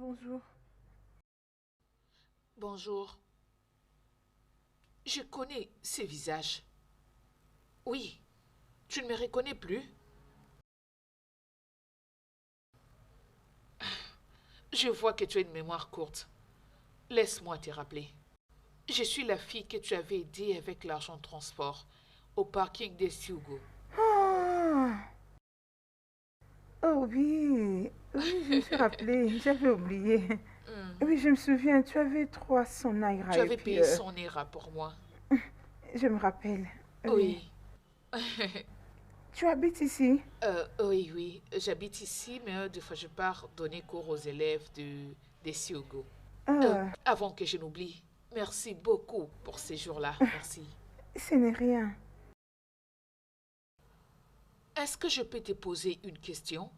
Bonjour. Bonjour. Je connais ces visages. Oui, tu ne me reconnais plus? Je vois que tu as une mémoire courte. Laisse-moi te rappeler. Je suis la fille que tu avais aidée avec l'argent de transport au parking des Siugo. Ah. Oh oui, oui, je me suis rappelée, j'avais oublié. Oui, je me souviens, tu avais 300 naira Tu et avais puis, payé son ERA pour moi. je me rappelle. Oui. Tu habites ici? Oui. J'habite ici, mais des fois je pars donner cours aux élèves des Siugo. Ah, Avant que je n'oublie, merci beaucoup pour ces jours-là. Merci. ce n'est rien. Est-ce que je peux te poser une question?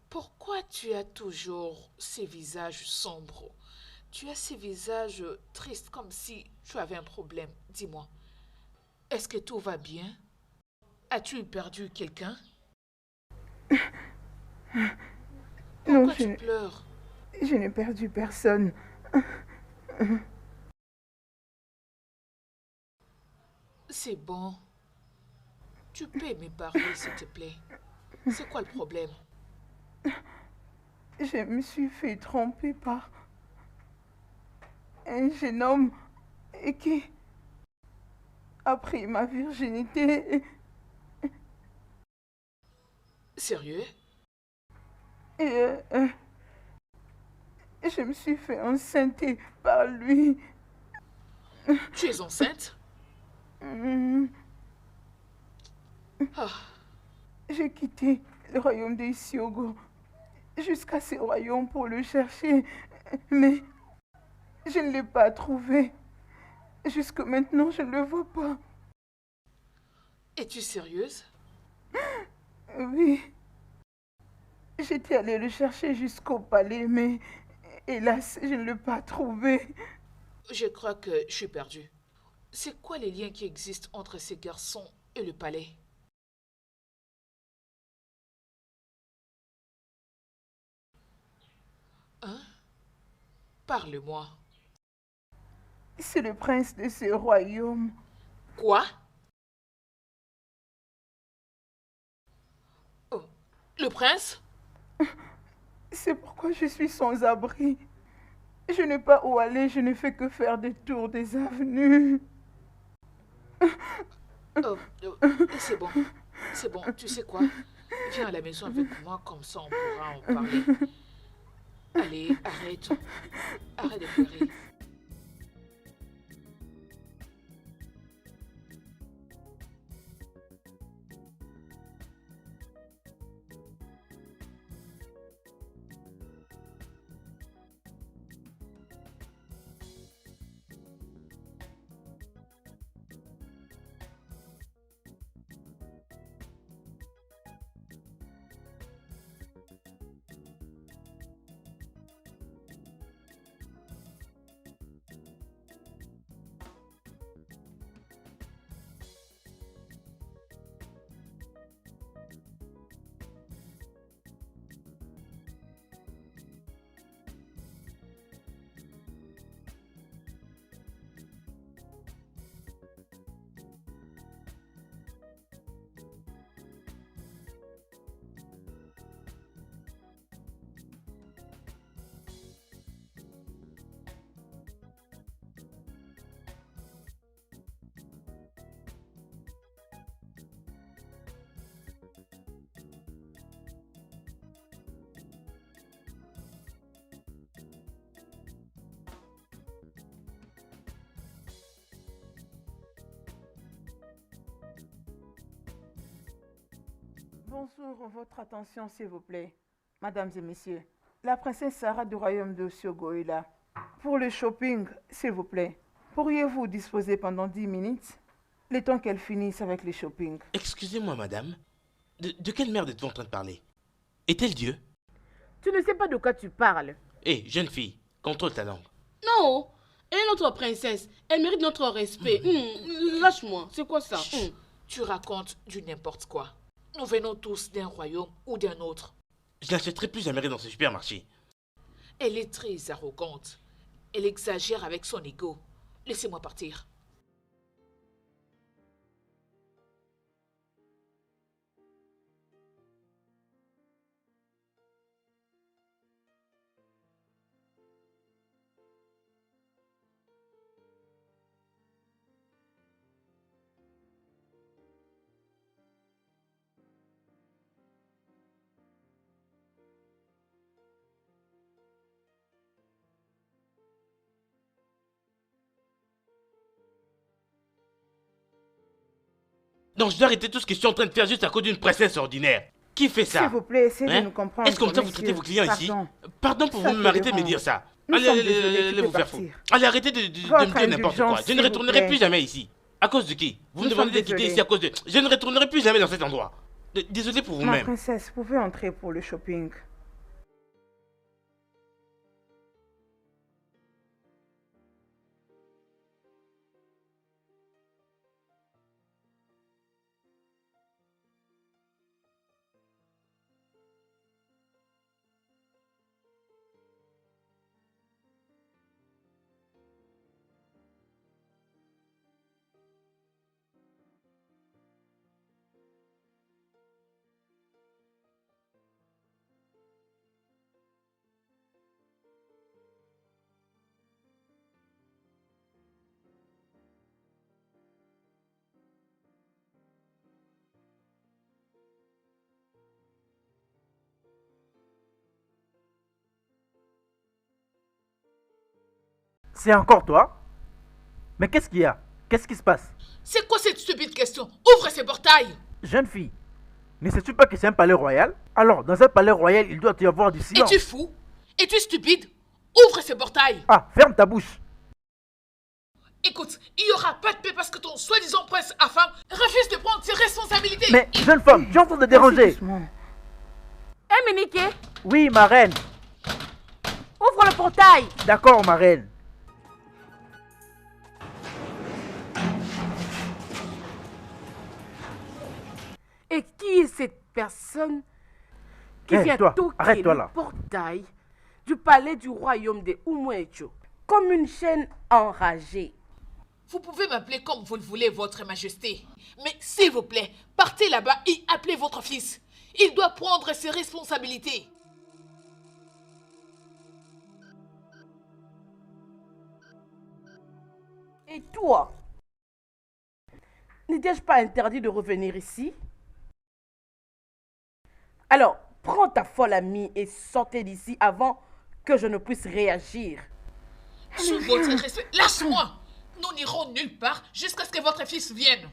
Pourquoi tu as toujours ces visages sombres? Tu as ces visages tristes comme si tu avais un problème. Dis-moi, est-ce que tout va bien? As-tu perdu quelqu'un? Non, Pourquoi tu pleures? je n'ai perdu personne. C'est bon. Tu peux me parler, s'il te plaît. C'est quoi le problème? Je me suis fait tromper par un jeune homme et qui a pris ma virginité Sérieux? et je me suis fait enceinte par lui. Tu es enceinte? Ah, J'ai quitté le royaume des Siogo jusqu'à ce royaume pour le chercher, mais je ne l'ai pas trouvé. Jusque maintenant, je ne le vois pas. es-tu sérieuse? Oui, j'étais allée le chercher jusqu'au palais, mais hélas, je ne l'ai pas trouvé. Je crois que je suis perdue. C'est quoi les liens qui existent entre ces garçons et le palais? Hein? Parle-moi. C'est le prince de ce royaume. Quoi? Oh, le prince? C'est pourquoi je suis sans abri. Je n'ai pas où aller, je ne fais que faire des tours des avenues. Oh, c'est bon. C'est bon. Tu sais quoi? Viens à la maison avec moi, comme ça on pourra en parler. Allez, arrête. Arrête de pleurer. Bonjour, votre attention s'il vous plaît. Mesdames et messieurs, la princesse Sarah du royaume de Siogo est là. Pour le shopping, s'il vous plaît, pourriez-vous disposer pendant 10 minutes, le temps qu'elle finisse avec le shopping? Excusez-moi, madame. De quelle merde êtes-vous en train de parler? Est-elle Dieu? Tu ne sais pas de quoi tu parles. Hé, jeune fille, contrôle ta langue. Non, elle est notre princesse. Elle mérite notre respect. Lâche-moi, c'est quoi ça? Tu racontes du n'importe quoi. Nous venons tous d'un royaume ou d'un autre. Je n'achèterai plus jamais dans ce supermarché. Elle est très arrogante. Elle exagère avec son ego. Laissez-moi partir. Donc je dois arrêter tout ce que je suis en train de faire juste à cause d'une princesse ordinaire. Qui fait ça? S'il vous plaît, essayez Hein? de nous comprendre. Est-ce comme ça vous messieurs. traitez vos clients ici? Pardon. Pardon pour Ça vous m'arrêter de me dérange. dire ça. Nous Allez, sommes allez, désolés, tu allez peux vous faire partir. foutre. Allez, arrêtez de me Votre dire n'importe quoi. indulgence, Je ne s'il vous retournerai plaît. plus jamais ici. À cause de qui? Vous me Nous demandez de sommes quitter ici désolés. à cause de... Je ne retournerai plus jamais dans cet endroit. Désolé pour Ma vous-même. princesse, vous pouvez entrer pour le shopping. C'est encore toi? Mais qu'est-ce qu'il y a? Qu'est-ce qui se passe? C'est quoi cette stupide question? Ouvre ces portails! Jeune fille, ne sais-tu pas que c'est un palais royal? Alors, dans un palais royal, il doit y avoir du silence. Es-tu fou? Es-tu stupide? Ouvre ces portails! Ah, ferme ta bouche. Écoute, il n'y aura pas de paix parce que ton soi-disant prince Afam refuse de prendre ses responsabilités. Mais, jeune femme, tu es en train de déranger. Doucement. Hé, Miniké, Oui, ma reine. ouvre le portail. D'accord, ma reine. Et qui est cette personne qui Hé, vient toi, toquer arrête-toi le là. portail du palais du royaume des Umwecho comme une chaîne enragée? Vous pouvez m'appeler comme vous le voulez, votre majesté. Mais s'il vous plaît, partez là-bas et appelez votre fils. Il doit prendre ses responsabilités. Et toi, n'étais-je pas interdit de revenir ici? Alors, prends ta folle amie et sortez d'ici avant que je ne puisse réagir. Sous votre respect, lâche-moi. Nous n'irons nulle part jusqu'à ce que votre fils vienne.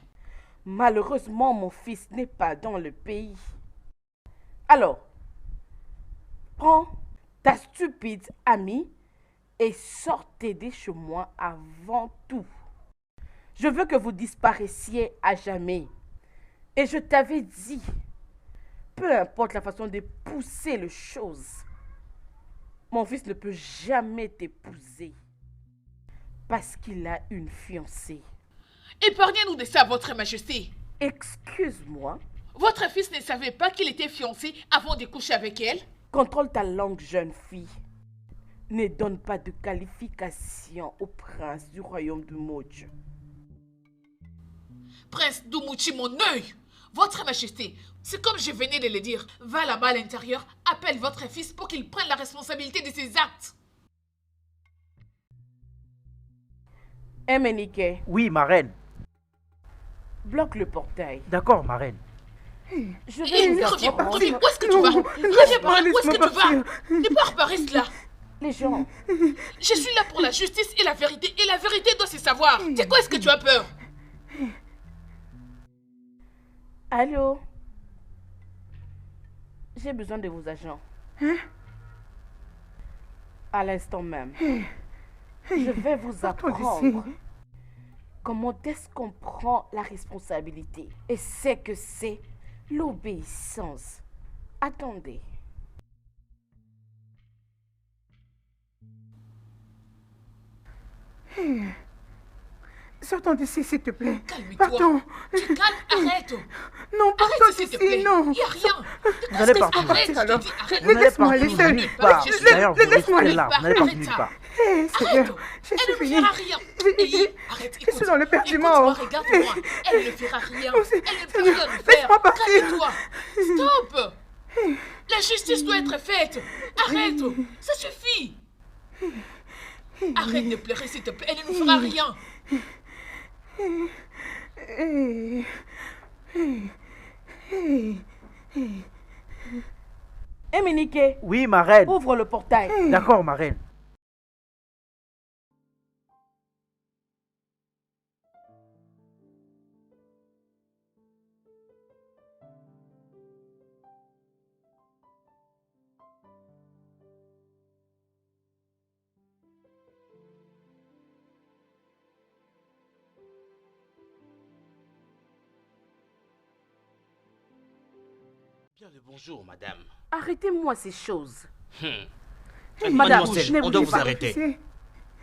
Malheureusement, mon fils n'est pas dans le pays. Alors, prends ta stupide amie et sortez de chez moi avant tout. Je veux que vous disparaissiez à jamais. Et je t'avais dit, peu importe la façon de pousser les choses, mon fils ne peut jamais t'épouser parce qu'il a une fiancée. Épargnez-nous de ça, votre majesté. Excuse-moi, Votre fils ne savait pas qu'il était fiancé avant de coucher avec elle? contrôle ta langue, jeune fille. Ne donne pas de qualification au prince du royaume de Mojo. Prince Dumuchi, mon œil! Votre majesté, c'est comme je venais de le dire. Va là-bas à l'intérieur, appelle votre fils pour qu'il prenne la responsabilité de ses actes. Emenike, Oui, ma reine. bloque le portail. D'accord, ma reine. Je vais vous Reviens, apprendre. reviens, où est-ce que tu vas? Non, Reviens par là, où est-ce que laisse-moi tu vas? Ne pars pas, reste là. Les gens, Je suis là pour la justice et la vérité doit se savoir. C'est quoi est-ce que tu as peur? allô? J'ai besoin de vos agents. À l'instant même. Je vais vous Partons d'ici. apprendre comment est-ce qu'on prend la responsabilité. Et c'est que c'est l'obéissance. Attendez. Sortons d'ici, s'il te plaît. Calme-toi. Partons. Tu calmes, arrête. Non, partons Arrête, s'il te plaît. d'ici, non. Il n'y a rien. Vous allez partir. Arrête, je te alors. dis, arrête. Vous n'allez Laisse-moi partir aller seule. nulle part. D'ailleurs, vous Laisse-moi restez aller. là. Vous n'allez partir Arrête nulle ça. part. Hé, Seigneur, Arrête. je Elle suis ne fini. fera rien. Hey, arrête, Je suis dans le père du Écoute-moi, mort. regarde-moi. Elle ne fera rien. Oh, c'est- Elle ne peut Seigneur, rien nous faire. laisse-moi partir. Calme-toi. Stop. La justice doit être faite. Arrête. Ça suffit. Arrête de pleurer, s'il te plaît. Elle ne nous fera rien. Éminique, Oui, ma reine. ouvre le portail. D'accord, ma reine. Bien le bonjour, madame. Arrêtez-moi ces choses. Madame, ne on doit voulez vous pas arrêter. Officier,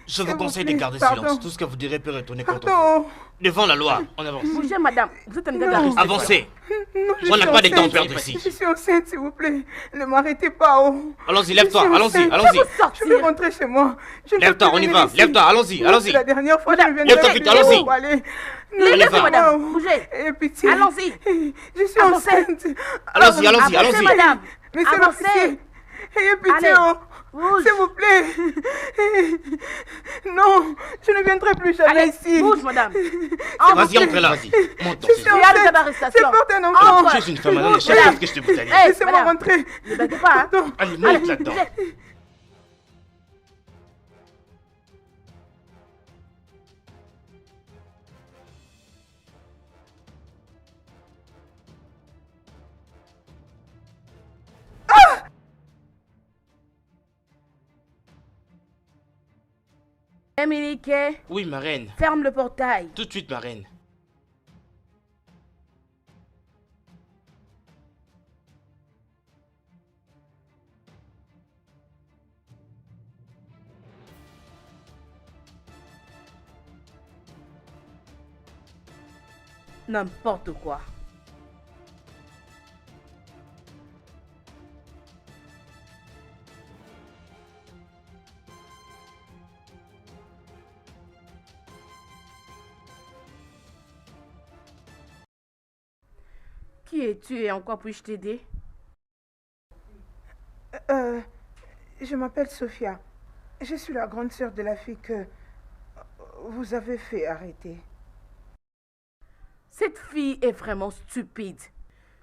Je S'il vous vous conseille de plaît, garder pardon. silence. Tout ce que vous direz peut retourner contre vous. Pardon. Devant la loi, on avance. Bougez, madame. Vous êtes un gars Non. d'arrêt. Avancez. Non, je On n'a suis pas de temps à enceinte. perdre ici. Je suis enceinte, s'il vous plaît. Ne m'arrêtez pas, oh. Allons-y, lève-toi. Je suis Allons-y, enceinte. allons-y. Je veux rentrer chez moi. Je ne peux Lève-toi, plus on y venir va. ici. Lève-toi, allons-y, Non, allons-y. c'est la dernière fois que je viens de Lève-toi venir. vite, allons-y. Oh, allez. Laissez, va. madame. Oh. Bougez. Eh, pitié. Allons-y. Je suis Avancez. enceinte. Allons-y, allons-y, Avancez, allons-y. madame. Monsieur Avancez. l'officier. Ayez pitié, Allez. oh. Bouge. S'il vous plaît. Non, je ne viendrai plus jamais Allez, ici. bouge, madame. Vas-y, entre là, vas-y. Monte dans Je ces suis Il y a des enceinte. cas d'arrestation. Je porte un enfant. Entre. Je suis une femme, madame. Bouge, Chaque madame. chose que je te brutalise. Hey, Laissez-moi madame. rentrer. Ne battez pas, hein. Pardon. Allez, monte là-dedans. bougez. Éminique, Oui, ma reine. ferme le portail. Tout de suite, ma reine. N'importe quoi. Qui es-tu et en quoi puis-je t'aider? Je m'appelle Sophia. Je suis la grande sœur de la fille que vous avez fait arrêter. Cette fille est vraiment stupide.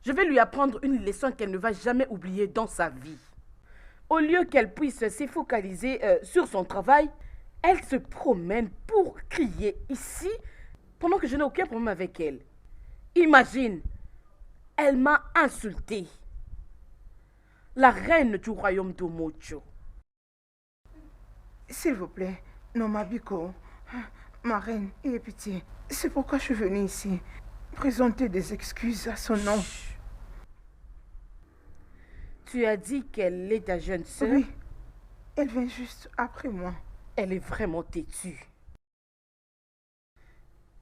Je vais lui apprendre une leçon qu'elle ne va jamais oublier dans sa vie. Au lieu qu'elle puisse se focaliser sur son travail, elle se promène pour crier ici pendant que je n'ai aucun problème avec elle. Imagine, elle m'a insultée. La reine du royaume d'Omocho. S'il vous plaît, non, ma Biko, ma reine, ayez pitié. C'est pourquoi je suis venue ici. Présenter des excuses à son nom. Tu as dit qu'elle est ta jeune sœur? Oui, elle vient juste après moi. Elle est vraiment têtue.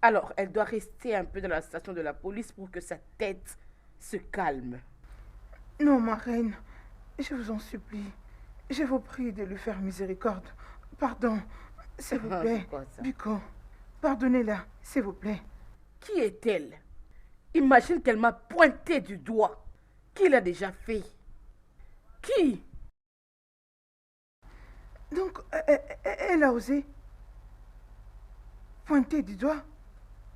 Alors, elle doit rester un peu dans la station de la police pour que sa tête se calme. Non, ma reine, je vous en supplie. Je vous prie de lui faire miséricorde. Pardon, s'il vous plaît. C'est quoi ça? Biko, pardonnez-la, s'il vous plaît. Qui est-elle? Imagine qu'elle m'a pointé du doigt. Qui l'a déjà fait? Qui? Donc, elle a osé pointer du doigt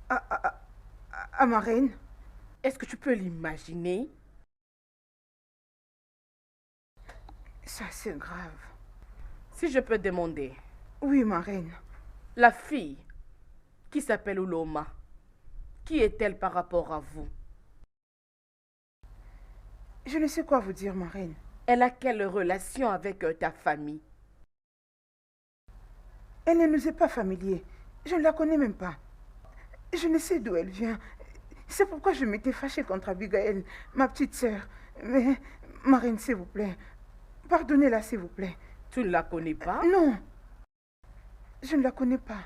à ma reine. Est-ce que tu peux l'imaginer? Ça, c'est grave. Si je peux demander, Oui, ma reine. la fille qui s'appelle Uloma, qui est-elle par rapport à vous? Je ne sais quoi vous dire, ma reine. Elle a quelle relation avec ta famille? Elle ne nous est pas familière. Je ne la connais même pas. Je ne sais d'où elle vient. C'est pourquoi je m'étais fâchée contre Abigail, ma petite sœur. Mais, ma reine, s'il vous plaît, pardonnez-la, s'il vous plaît. Tu ne la connais pas? Non, je ne la connais pas.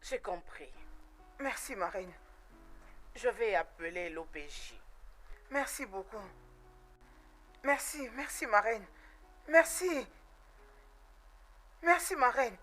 J'ai compris. Merci, ma reine. Je vais appeler l'OPJ. Merci beaucoup. Merci, merci, ma reine. Merci. Merci, ma reine.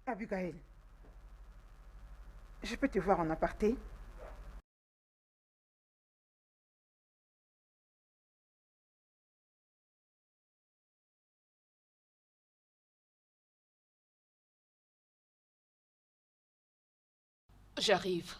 Abigail, je peux te voir en aparté? J'arrive.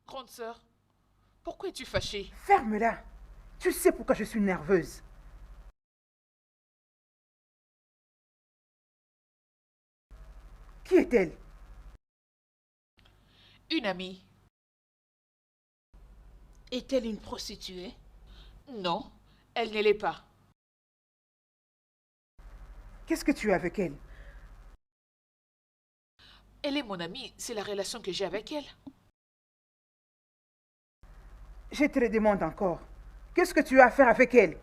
Grande sœur, pourquoi es-tu fâchée? Ferme-la. Tu sais pourquoi je suis nerveuse. Qui est-elle? Une amie. Est-elle une prostituée? Non, elle ne l'est pas. Qu'est-ce que tu as avec elle? Elle est mon amie, c'est la relation que j'ai avec elle. Je te le demande encore. Qu'est-ce que tu as à faire avec elle?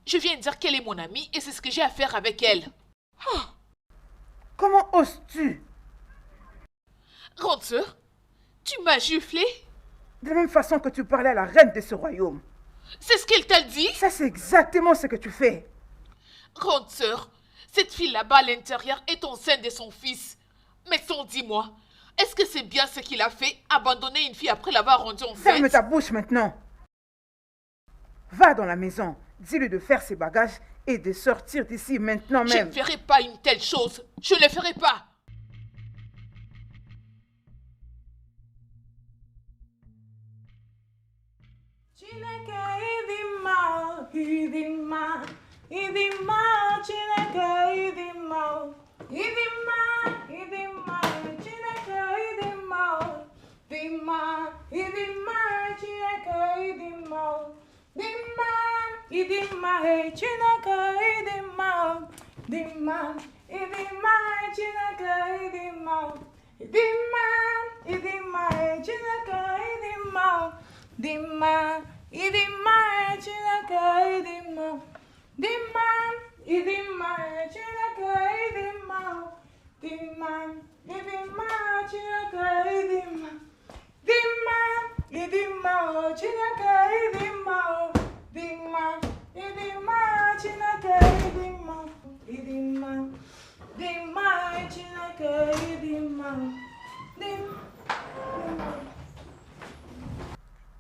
Je viens de dire qu'elle est mon amie et c'est ce que j'ai à faire avec elle. Comment oses-tu? Grande sœur, tu m'as giflé? De la même façon que tu parlais à la reine de ce royaume. C'est ce qu'elle t'a dit? Ça, c'est exactement ce que tu fais. Grande sœur, cette fille là-bas à l'intérieur est enceinte de son fils. Mais sans, dis-moi, est-ce que c'est bien ce qu'il a fait, abandonner une fille après l'avoir rendue enceinte? Ferme ta bouche maintenant. Va dans la maison. Dis-lui de faire ses bagages et de sortir d'ici maintenant Je même. ne ferai pas une telle chose. Je ne le ferai pas.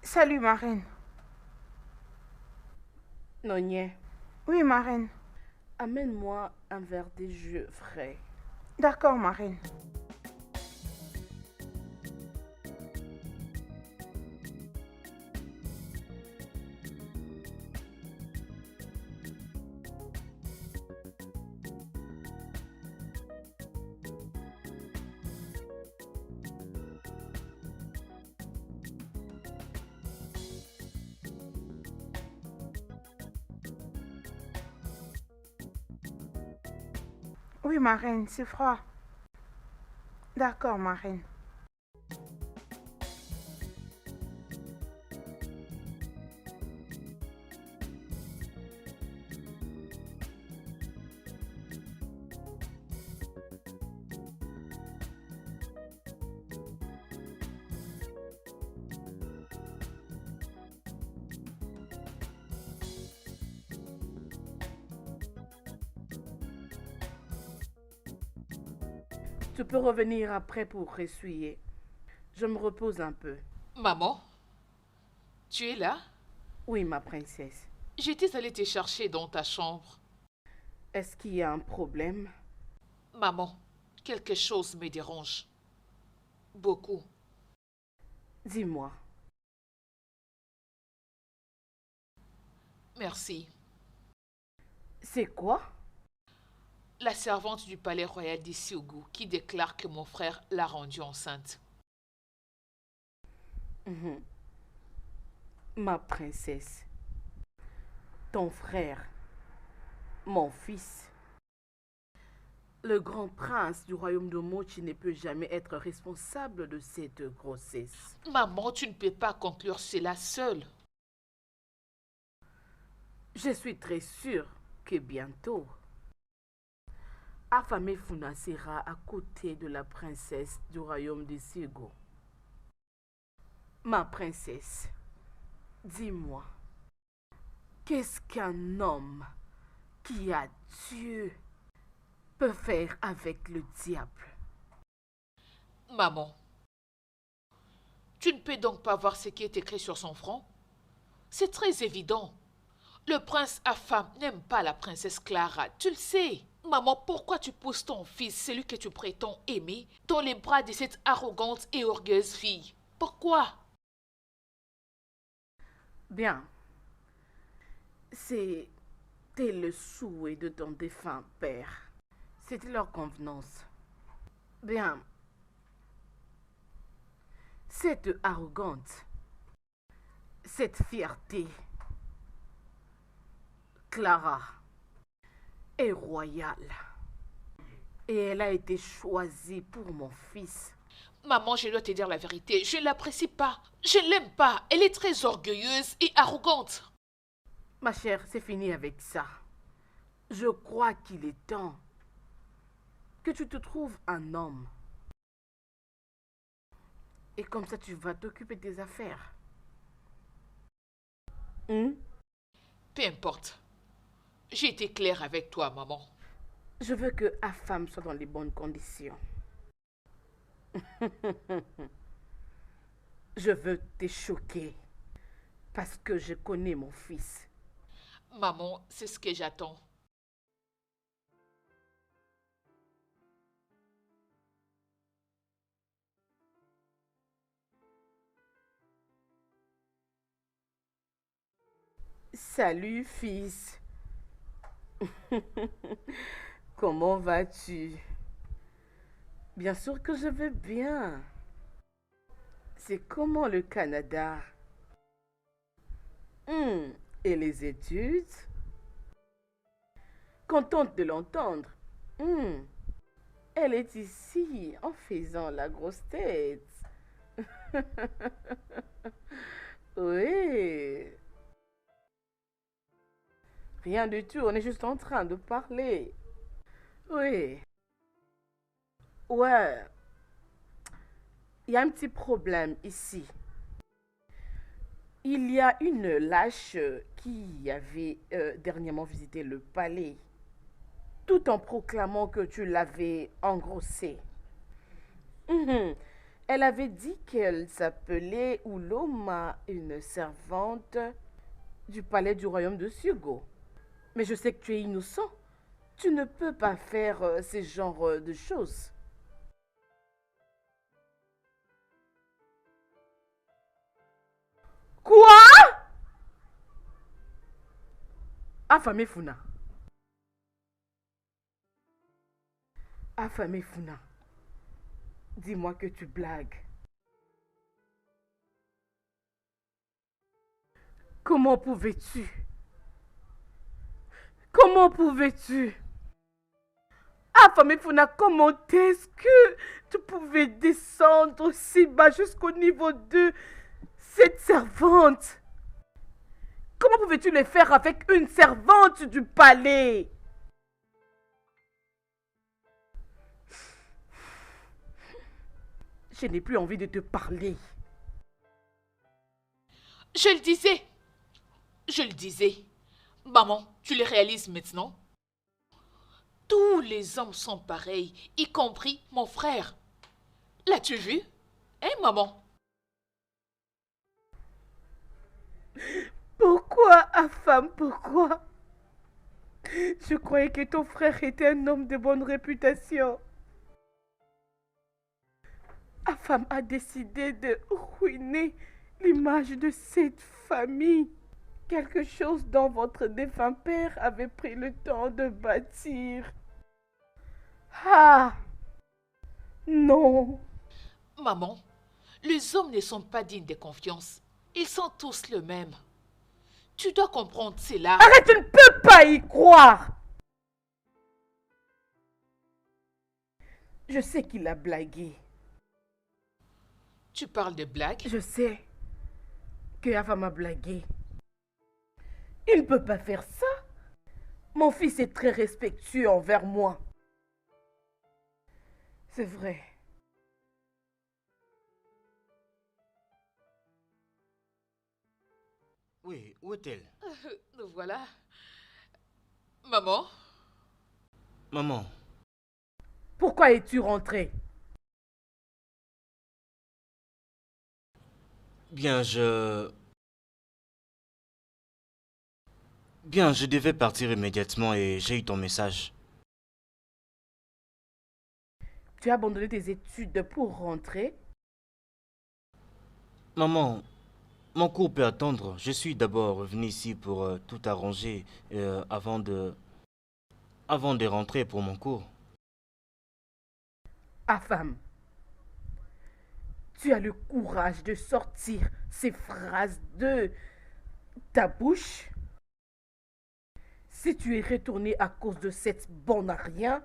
Salut, ma reine. Nonye, Oui, ma reine. amène-moi un verre de jus frais. D'accord, ma reine. Oui, ma reine, c'est froid. D'accord, ma reine. Tu peux revenir après pour essuyer. Je me repose un peu. Maman, tu es là? Oui, ma princesse. J'étais allée te chercher dans ta chambre. Est-ce qu'il y a un problème? Maman, quelque chose me dérange. Beaucoup. Dis-moi. Merci. C'est quoi? La servante du palais royal d'Issiougou qui déclare que mon frère l'a rendue enceinte. Ma princesse. Ton frère. Mon fils. Le grand prince du royaume de Mochi ne peut jamais être responsable de cette grossesse. Maman, tu ne peux pas conclure cela seule. Je suis très sûre que bientôt, Afame Funa sera à côté de la princesse du royaume de Sigo. Ma princesse, dis-moi, qu'est-ce qu'un homme qui a Dieu peut faire avec le diable? Maman, tu ne peux donc pas voir ce qui est écrit sur son front? C'est très évident. Le prince Afam n'aime pas la princesse Clara, tu le sais. Maman, pourquoi tu pousses ton fils, celui que tu prétends aimer, dans les bras de cette arrogante et orgueilleuse fille? Pourquoi? Bien, c'était le souhait de ton défunt père. C'était leur convenance. Bien, cette arrogante, cette fierté, Clara est royale. Et elle a été choisie pour mon fils. Maman, je dois te dire la vérité. Je ne l'apprécie pas. Je ne l'aime pas. Elle est très orgueilleuse et arrogante. Ma chère, c'est fini avec ça. Je crois qu'il est temps que tu te trouves un homme. Et comme ça, tu vas t'occuper des affaires. Peu importe. J'ai été claire avec toi, maman. Je veux que Afam soit dans les bonnes conditions. Je veux te choquer parce que je connais mon fils. Maman, c'est ce que j'attends. Salut, fils. Comment vas-tu? Bien sûr que je vais bien. C'est comment le Canada? Et les études? Contente de l'entendre. Elle est ici en faisant la grosse tête. Oui. Rien du tout, on est juste en train de parler. Oui. Ouais. Il y a un petit problème ici. Il y a une lâche qui avait dernièrement visité le palais, tout en proclamant que tu l'avais engrossée. Elle avait dit qu'elle s'appelait Uloma, une servante du palais du royaume de Sugo. Mais je sais que tu es innocent. Tu ne peux pas faire ce genre de choses. Quoi? Afame Funa. Afame Funa. Dis-moi que tu blagues. Comment pouvais-tu? Comment pouvais-tu? Famifuna, comment est-ce que tu pouvais descendre si bas jusqu'au niveau de cette servante? Comment pouvais-tu le faire avec une servante du palais? Je n'ai plus envie de te parler. Je le disais. Maman, tu le réalises maintenant? Tous les hommes sont pareils, y compris mon frère. L'as-tu vu? Hein, maman? Pourquoi, Afam, pourquoi? Je croyais que ton frère était un homme de bonne réputation. Afam a décidé de ruiner l'image de cette famille. Quelque chose dont votre défunt père avait pris le temps de bâtir. Ah! Non! Maman, les hommes ne sont pas dignes de confiance. Ils sont tous le même. Tu dois comprendre cela. Arrête, tu ne peux pas y croire! Je sais qu'il a blagué. Tu parles de blagues? Je sais que Ava m'a blagué. Il ne peut pas faire ça. Mon fils est très respectueux envers moi. C'est vrai. Oui, où est-elle? Nous voilà. Maman? Maman, Pourquoi es-tu rentré? bien, je devais partir immédiatement et j'ai eu ton message. Tu as abandonné tes études pour rentrer? Maman, mon cours peut attendre. Je suis d'abord revenu ici pour tout arranger avant de rentrer pour mon cours. Afam, tu as le courage de sortir ces phrases de ta bouche? Si tu es retourné à cause de cette bonne à rien,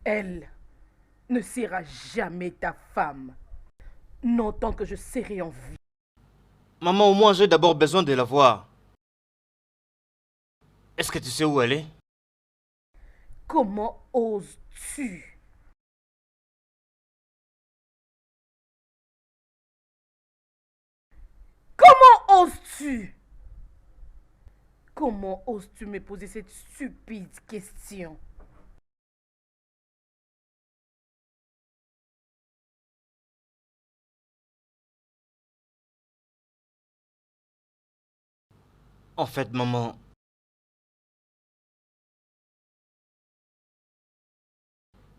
elle ne sera jamais ta femme, non tant que je serai en vie. Maman, au moins j'ai d'abord besoin de la voir. Est-ce que tu sais où elle est? Comment oses-tu? Comment oses-tu? Comment oses-tu me poser cette stupide question? En fait, maman,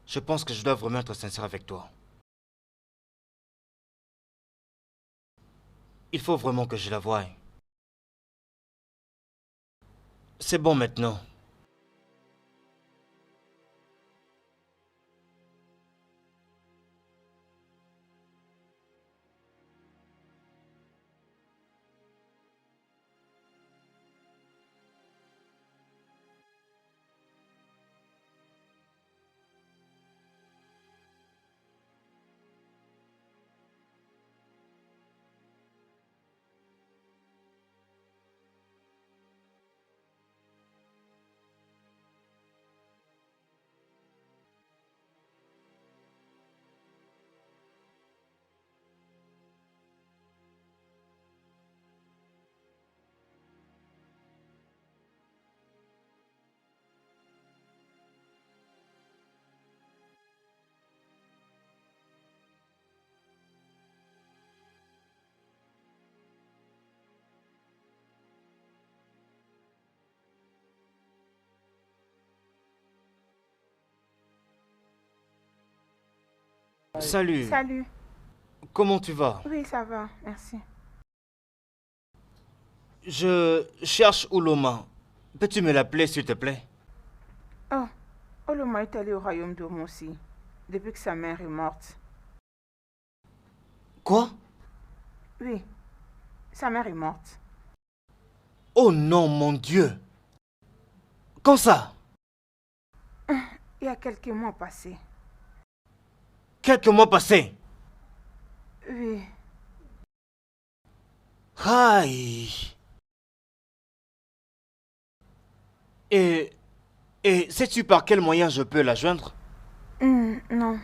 je pense que je dois vraiment être sincère avec toi. Il faut vraiment que je la voie. C'est bon maintenant. Salut. Salut. Comment tu vas? Oui, ça va, merci. Je cherche Ouloma. Peux-tu me l'appeler, s'il te plaît? Oh, Oloma est allé au royaume d'Omo aussi, depuis que sa mère est morte. Quoi? Oui, sa mère est morte. Oh non, mon Dieu! Quand ça? il y a quelques mois passés. Quelques mois passés. Oui. Aïe. Et sais-tu par quel moyen je peux la joindre? Non.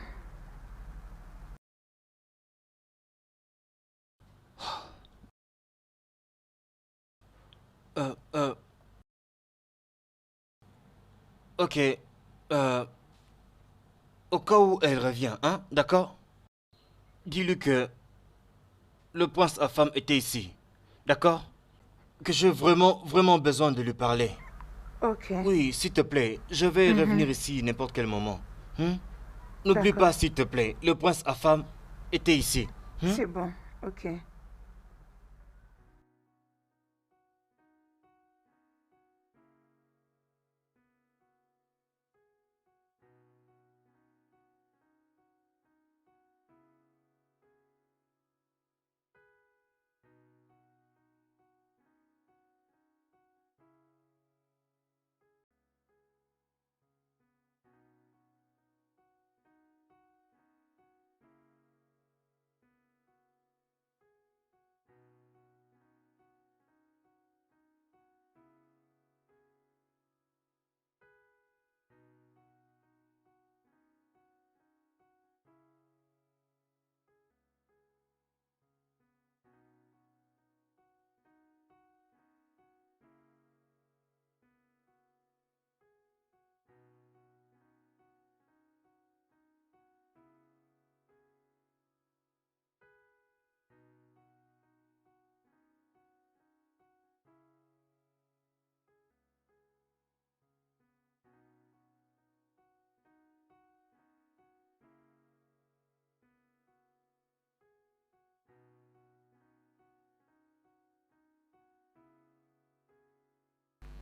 Ok. Au cas où elle revient, hein, d'accord? Dis-lui que le prince Afam était ici, d'accord? Que j'ai vraiment besoin de lui parler. Ok. Oui, s'il te plaît, je vais revenir ici n'importe quel moment. N'oublie D'accord. pas, s'il te plaît, le prince Afam était ici. C'est bon. Ok.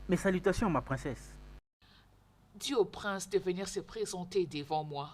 Mes salutations, ma princesse. Dis au prince de venir se présenter devant moi.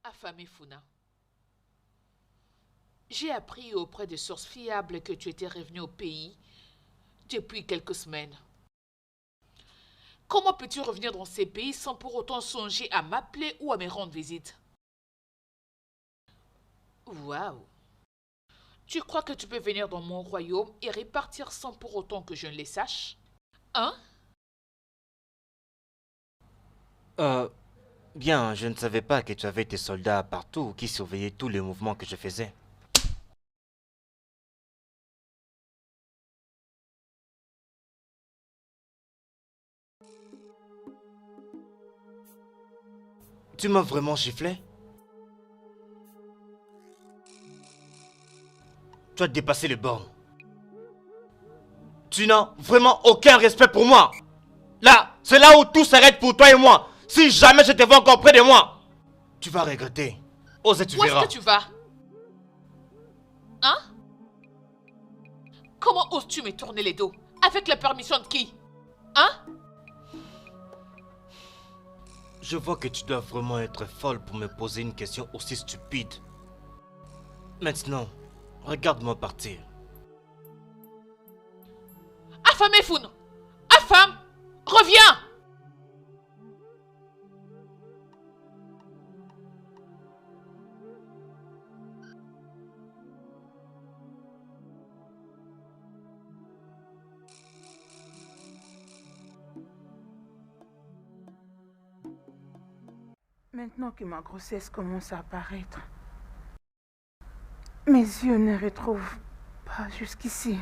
Affamé Funa. J'ai appris auprès de sources fiables que tu étais revenu au pays depuis quelques semaines. Comment peux-tu revenir dans ces pays sans pour autant songer à m'appeler ou à me rendre visite? Waouh! Tu crois que tu peux venir dans mon royaume et repartir sans pour autant que je ne le sache? Hein? Bien, je ne savais pas que tu avais tes soldats partout qui surveillaient tous les mouvements que je faisais. Tu m'as vraiment giflé? Tu as dépassé les bornes. Tu n'as vraiment aucun respect pour moi. Là, c'est là où tout s'arrête pour toi et moi. Si jamais je te vois encore près de moi, tu vas regretter. Ose et tu Où est-ce verras. que tu vas? Hein? Comment oses-tu me tourner les dos? Avec la permission de qui? Hein? Je vois que tu dois vraiment être folle pour me poser une question aussi stupide. Maintenant, regarde-moi partir. Affamé Foun! Affam! Reviens! Maintenant que ma grossesse commence à apparaître, mes yeux ne retrouvent pas jusqu'ici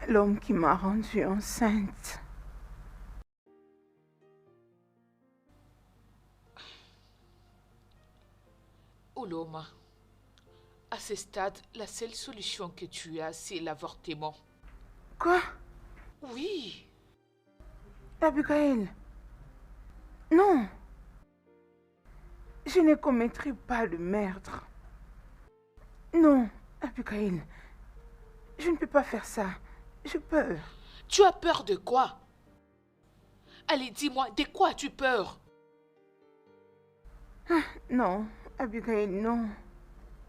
l'homme qui m'a rendue enceinte. Oloma, à ce stade, la seule solution que tu as, c'est l'avortement. Quoi? Oui. Abigail. Non. Je ne commettrai pas le meurtre. Non, Abigail. Je ne peux pas faire ça. J'ai peur. Tu as peur de quoi? Allez, dis-moi, de quoi as-tu peur? Non, Abigail, non.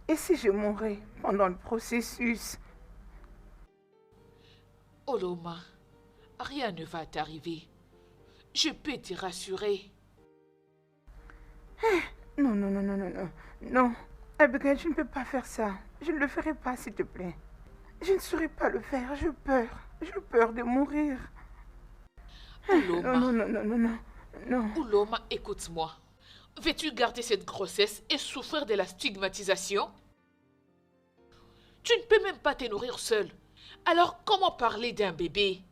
Et si je mourais pendant le processus? Oloma, rien ne va t'arriver. Je peux te rassurer. Non, non, non, non, non, non. Non, Abigail, je ne peux pas faire ça. Je ne le ferai pas, s'il te plaît. Je ne saurais pas le faire. J'ai peur. J'ai peur de mourir. Oloma, Non, non, non, non, non, non. Oloma, écoute-moi. Veux-tu garder cette grossesse et souffrir de la stigmatisation? Tu ne peux même pas te nourrir seul. Alors comment parler d'un bébé?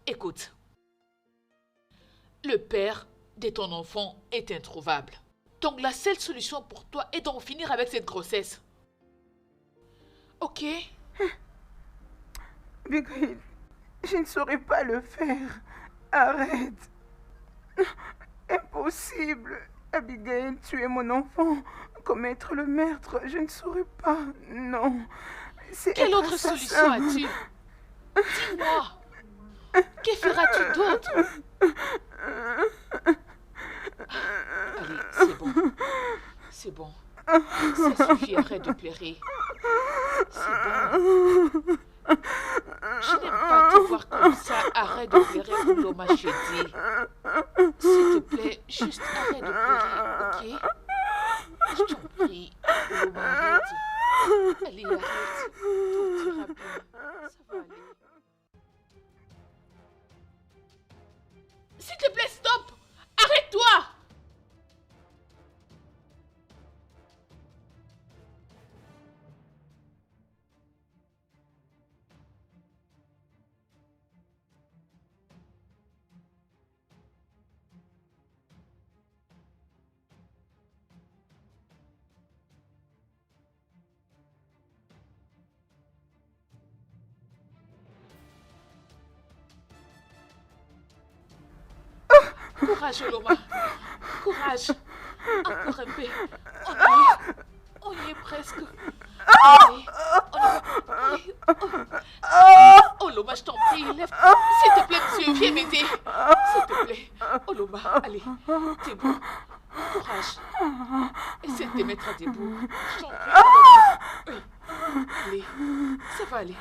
Écoute. Le père de ton enfant est introuvable. Donc la seule solution pour toi est d'en finir avec cette grossesse. Ok? Abigail, je ne saurais pas le faire. Arrête. Impossible. Abigail, tu es mon enfant. Commettre le meurtre, je ne saurais pas. Non. C'est Quelle être autre assassin. solution as-tu? Dis-moi. Que feras-tu d'autre? Allez, c'est bon. C'est bon. Ça suffit, arrête de pleurer. C'est bon. Je n'aime pas te voir comme ça. Arrête de pleurer, Oloma, je dis. S'il te plaît, juste arrête de pleurer, ok? Je t'en prie, Oloma, arrête. Allez, arrête. Tout ira bien. Ça va aller. S'il te plaît, stop! Arrête-toi! Courage, Oloma. Courage. Encore un peu. On y est presque. Allez, allez. Oloma, je t'en prie, lève. S'il te plaît, monsieur, viens m'aider. S'il te plaît. Oloma, allez. T'es bon. Courage. Essaie de te mettre à debout. Je t'en prie, Oloma. Oui. Allez. Ça va aller.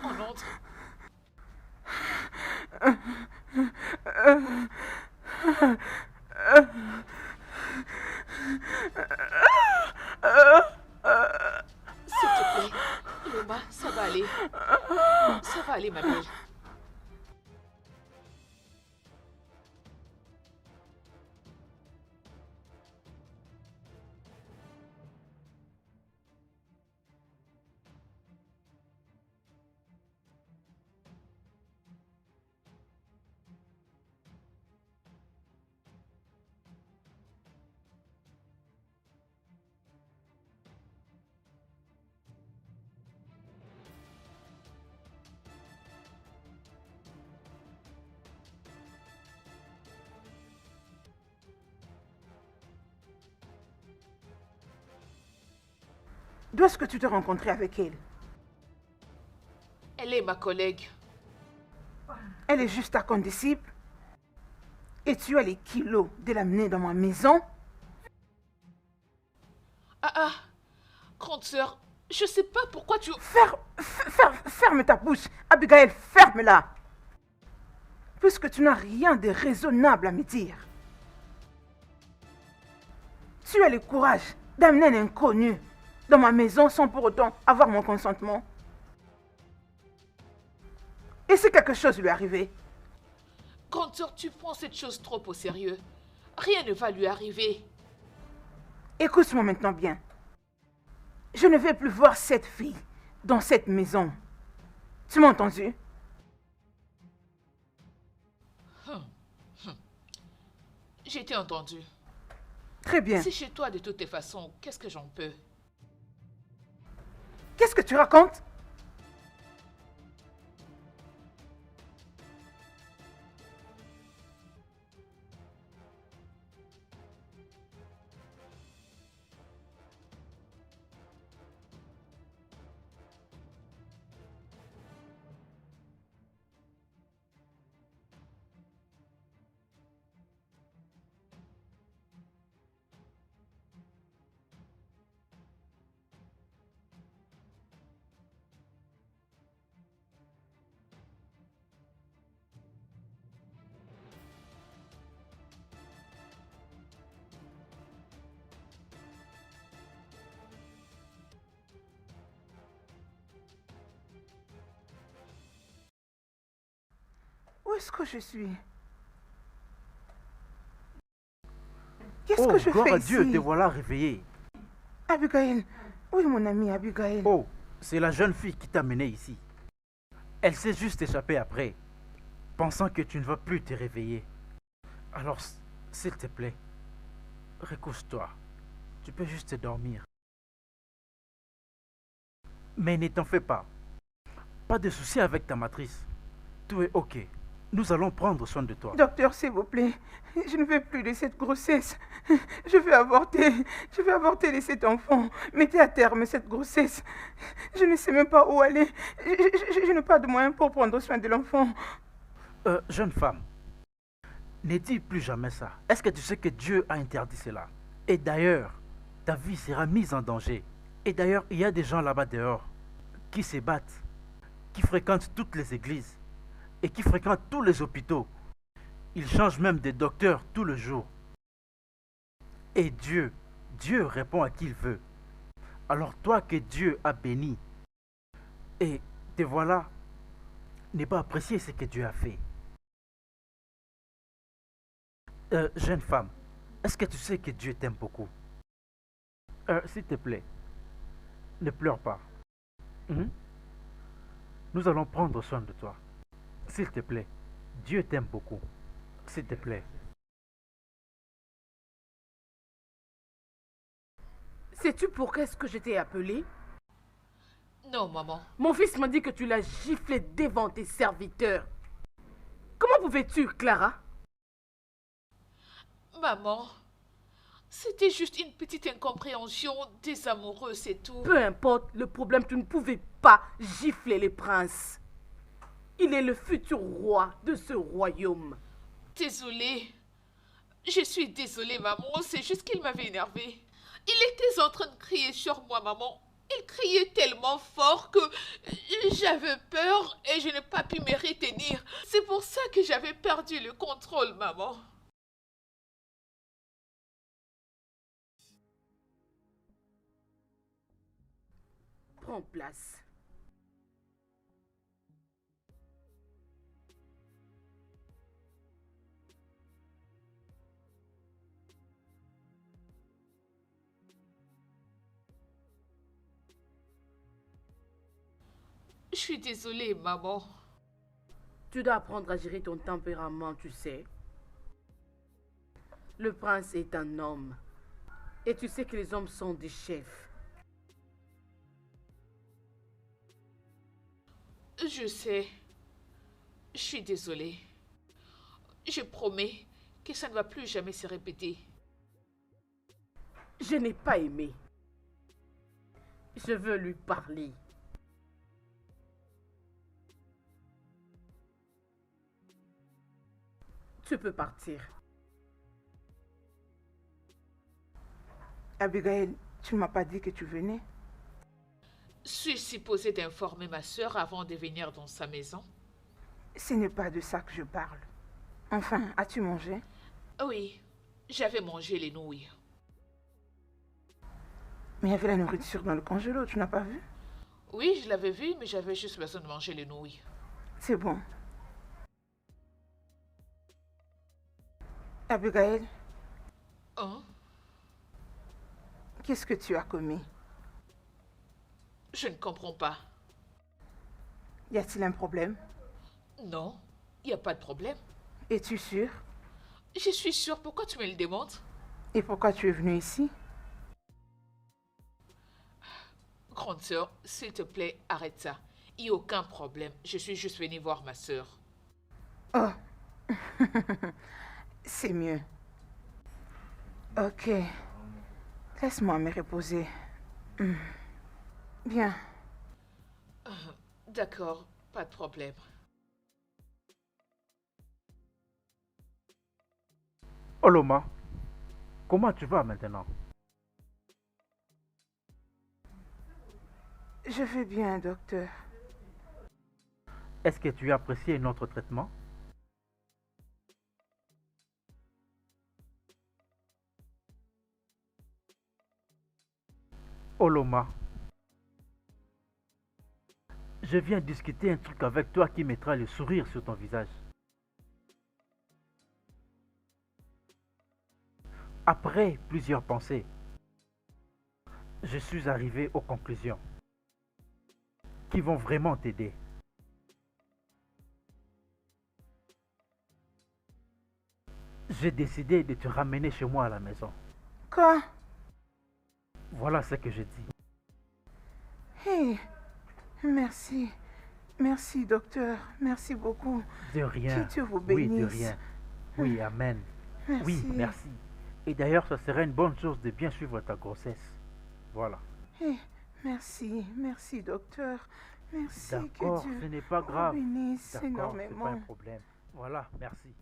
On entre. S'il te plaît, Oloma, ça va aller. Ça va aller, ma belle. D'où est-ce que tu t'es rencontré avec elle? Elle est ma collègue. Elle est juste ta condisciple? Et tu as les kilos de l'amener dans ma maison? Ah, grande sœur, je sais pas pourquoi tu... Ferme ta bouche. Abigail, ferme-la. Puisque tu n'as rien de raisonnable à me dire. Tu as le courage d'amener un inconnu dans ma maison sans pour autant avoir mon consentement. Et si quelque chose lui arrivait? Grande sœur, tu prends cette chose trop au sérieux. Rien ne va lui arriver. Écoute-moi maintenant bien. Je ne vais plus voir cette fille dans cette maison. Tu m'as entendu? J'ai été entendu. Très bien. C'est chez toi de toutes les façons. Qu'est-ce que j'en peux? Qu'est-ce que tu racontes? Où est-ce que je suis? Qu'est-ce Oh, que je gloire fais à Dieu, ici? te voilà réveillé. Abigail. Oui, mon amie Abigail. Oh, c'est la jeune fille qui t'a mené ici. Elle s'est juste échappée après, pensant que tu ne vas plus te réveiller. Alors, s'il te plaît, recouche-toi. Tu peux juste dormir. Mais ne t'en fais pas. Pas de soucis avec ta matrice. Tout est ok. Nous allons prendre soin de toi. Docteur, s'il vous plaît, je ne veux plus de cette grossesse. Je veux avorter. Je veux avorter de cet enfant. Mettez à terme cette grossesse. Je ne sais même pas où aller. Je n'ai pas de moyens pour prendre soin de l'enfant. Jeune femme, ne dis plus jamais ça. Est-ce que tu sais que Dieu a interdit cela? Et d'ailleurs, ta vie sera mise en danger. Et d'ailleurs, il y a des gens là-bas dehors qui se battent, qui fréquentent toutes les églises et qui fréquentent tous les hôpitaux. Ils changent même de docteur tout le jour. Et Dieu répond à qui il veut. Alors toi que Dieu a béni, et te voilà, n'aie pas apprécié ce que Dieu a fait. Jeune femme, est-ce que tu sais que Dieu t'aime beaucoup? S'il te plaît, ne pleure pas. Nous allons prendre soin de toi. S'il te plaît, Dieu t'aime beaucoup. S'il te plaît. Sais-tu pourquoi est-ce que je t'ai appelé? Non, maman. Mon fils m'a dit que tu l'as giflé devant tes serviteurs. Comment pouvais-tu, Clara? Maman, c'était juste une petite incompréhension des amoureux, c'est tout. Peu importe le problème, tu ne pouvais pas gifler le prince. Il est le futur roi de ce royaume. Désolée. Je suis désolée, maman. C'est juste qu'il m'avait énervée. Il était en train de crier sur moi, maman. Il criait tellement fort que j'avais peur et je n'ai pas pu me retenir. C'est pour ça que j'avais perdu le contrôle, maman. Prends place. Je suis désolée, maman. Tu dois apprendre à gérer ton tempérament, tu sais. Le prince est un homme. Et tu sais que les hommes sont des chefs. Je sais. Je suis désolée. Je promets que ça ne va plus jamais se répéter. Je n'ai pas aimé. Je veux lui parler. Tu peux partir. Abigail, tu ne m'as pas dit que tu venais? Suis-je supposée d'informer ma sœur avant de venir dans sa maison? Ce n'est pas de ça que je parle. Enfin, as-tu mangé? Oui, j'avais mangé les nouilles. Mais il y avait la nourriture dans le congélo, tu n'as pas vu? Oui, je l'avais vu, mais j'avais juste besoin de manger les nouilles. C'est bon. Abigail, Hein? qu'est-ce que tu as commis? Je ne comprends pas. Y a-t-il un problème? Non, il n'y a pas de problème. Es-tu sûre? Je suis sûre, pourquoi tu me le demandes? Et pourquoi tu es venue ici? Grande sœur, s'il te plaît, arrête ça. Il n'y a aucun problème. Je suis juste venue voir ma sœur. Oh, c'est mieux. Ok, laisse-moi me reposer. Bien. D'accord, pas de problème. Oloma, comment tu vas maintenant? Je vais bien, docteur. Est-ce que tu as apprécié notre traitement? Oloma, je viens discuter un truc avec toi qui mettra le sourire sur ton visage. Après plusieurs pensées, je suis arrivé aux conclusions qui vont vraiment t'aider. J'ai décidé de te ramener chez moi à la maison. Quoi? Voilà ce que je dis. Hey, merci. Merci, docteur. Merci beaucoup. De rien. Que Dieu vous Oui, de bénisse. rien. Oui, amen. Merci. Oui, merci. Et d'ailleurs, ça serait une bonne chose de bien suivre ta grossesse. Voilà. Hey, merci. Merci, docteur. Merci. D'accord, Que Dieu ce n'est pas vous grave. bénisse D'accord, c'est pas énormément. un problème. Voilà, merci.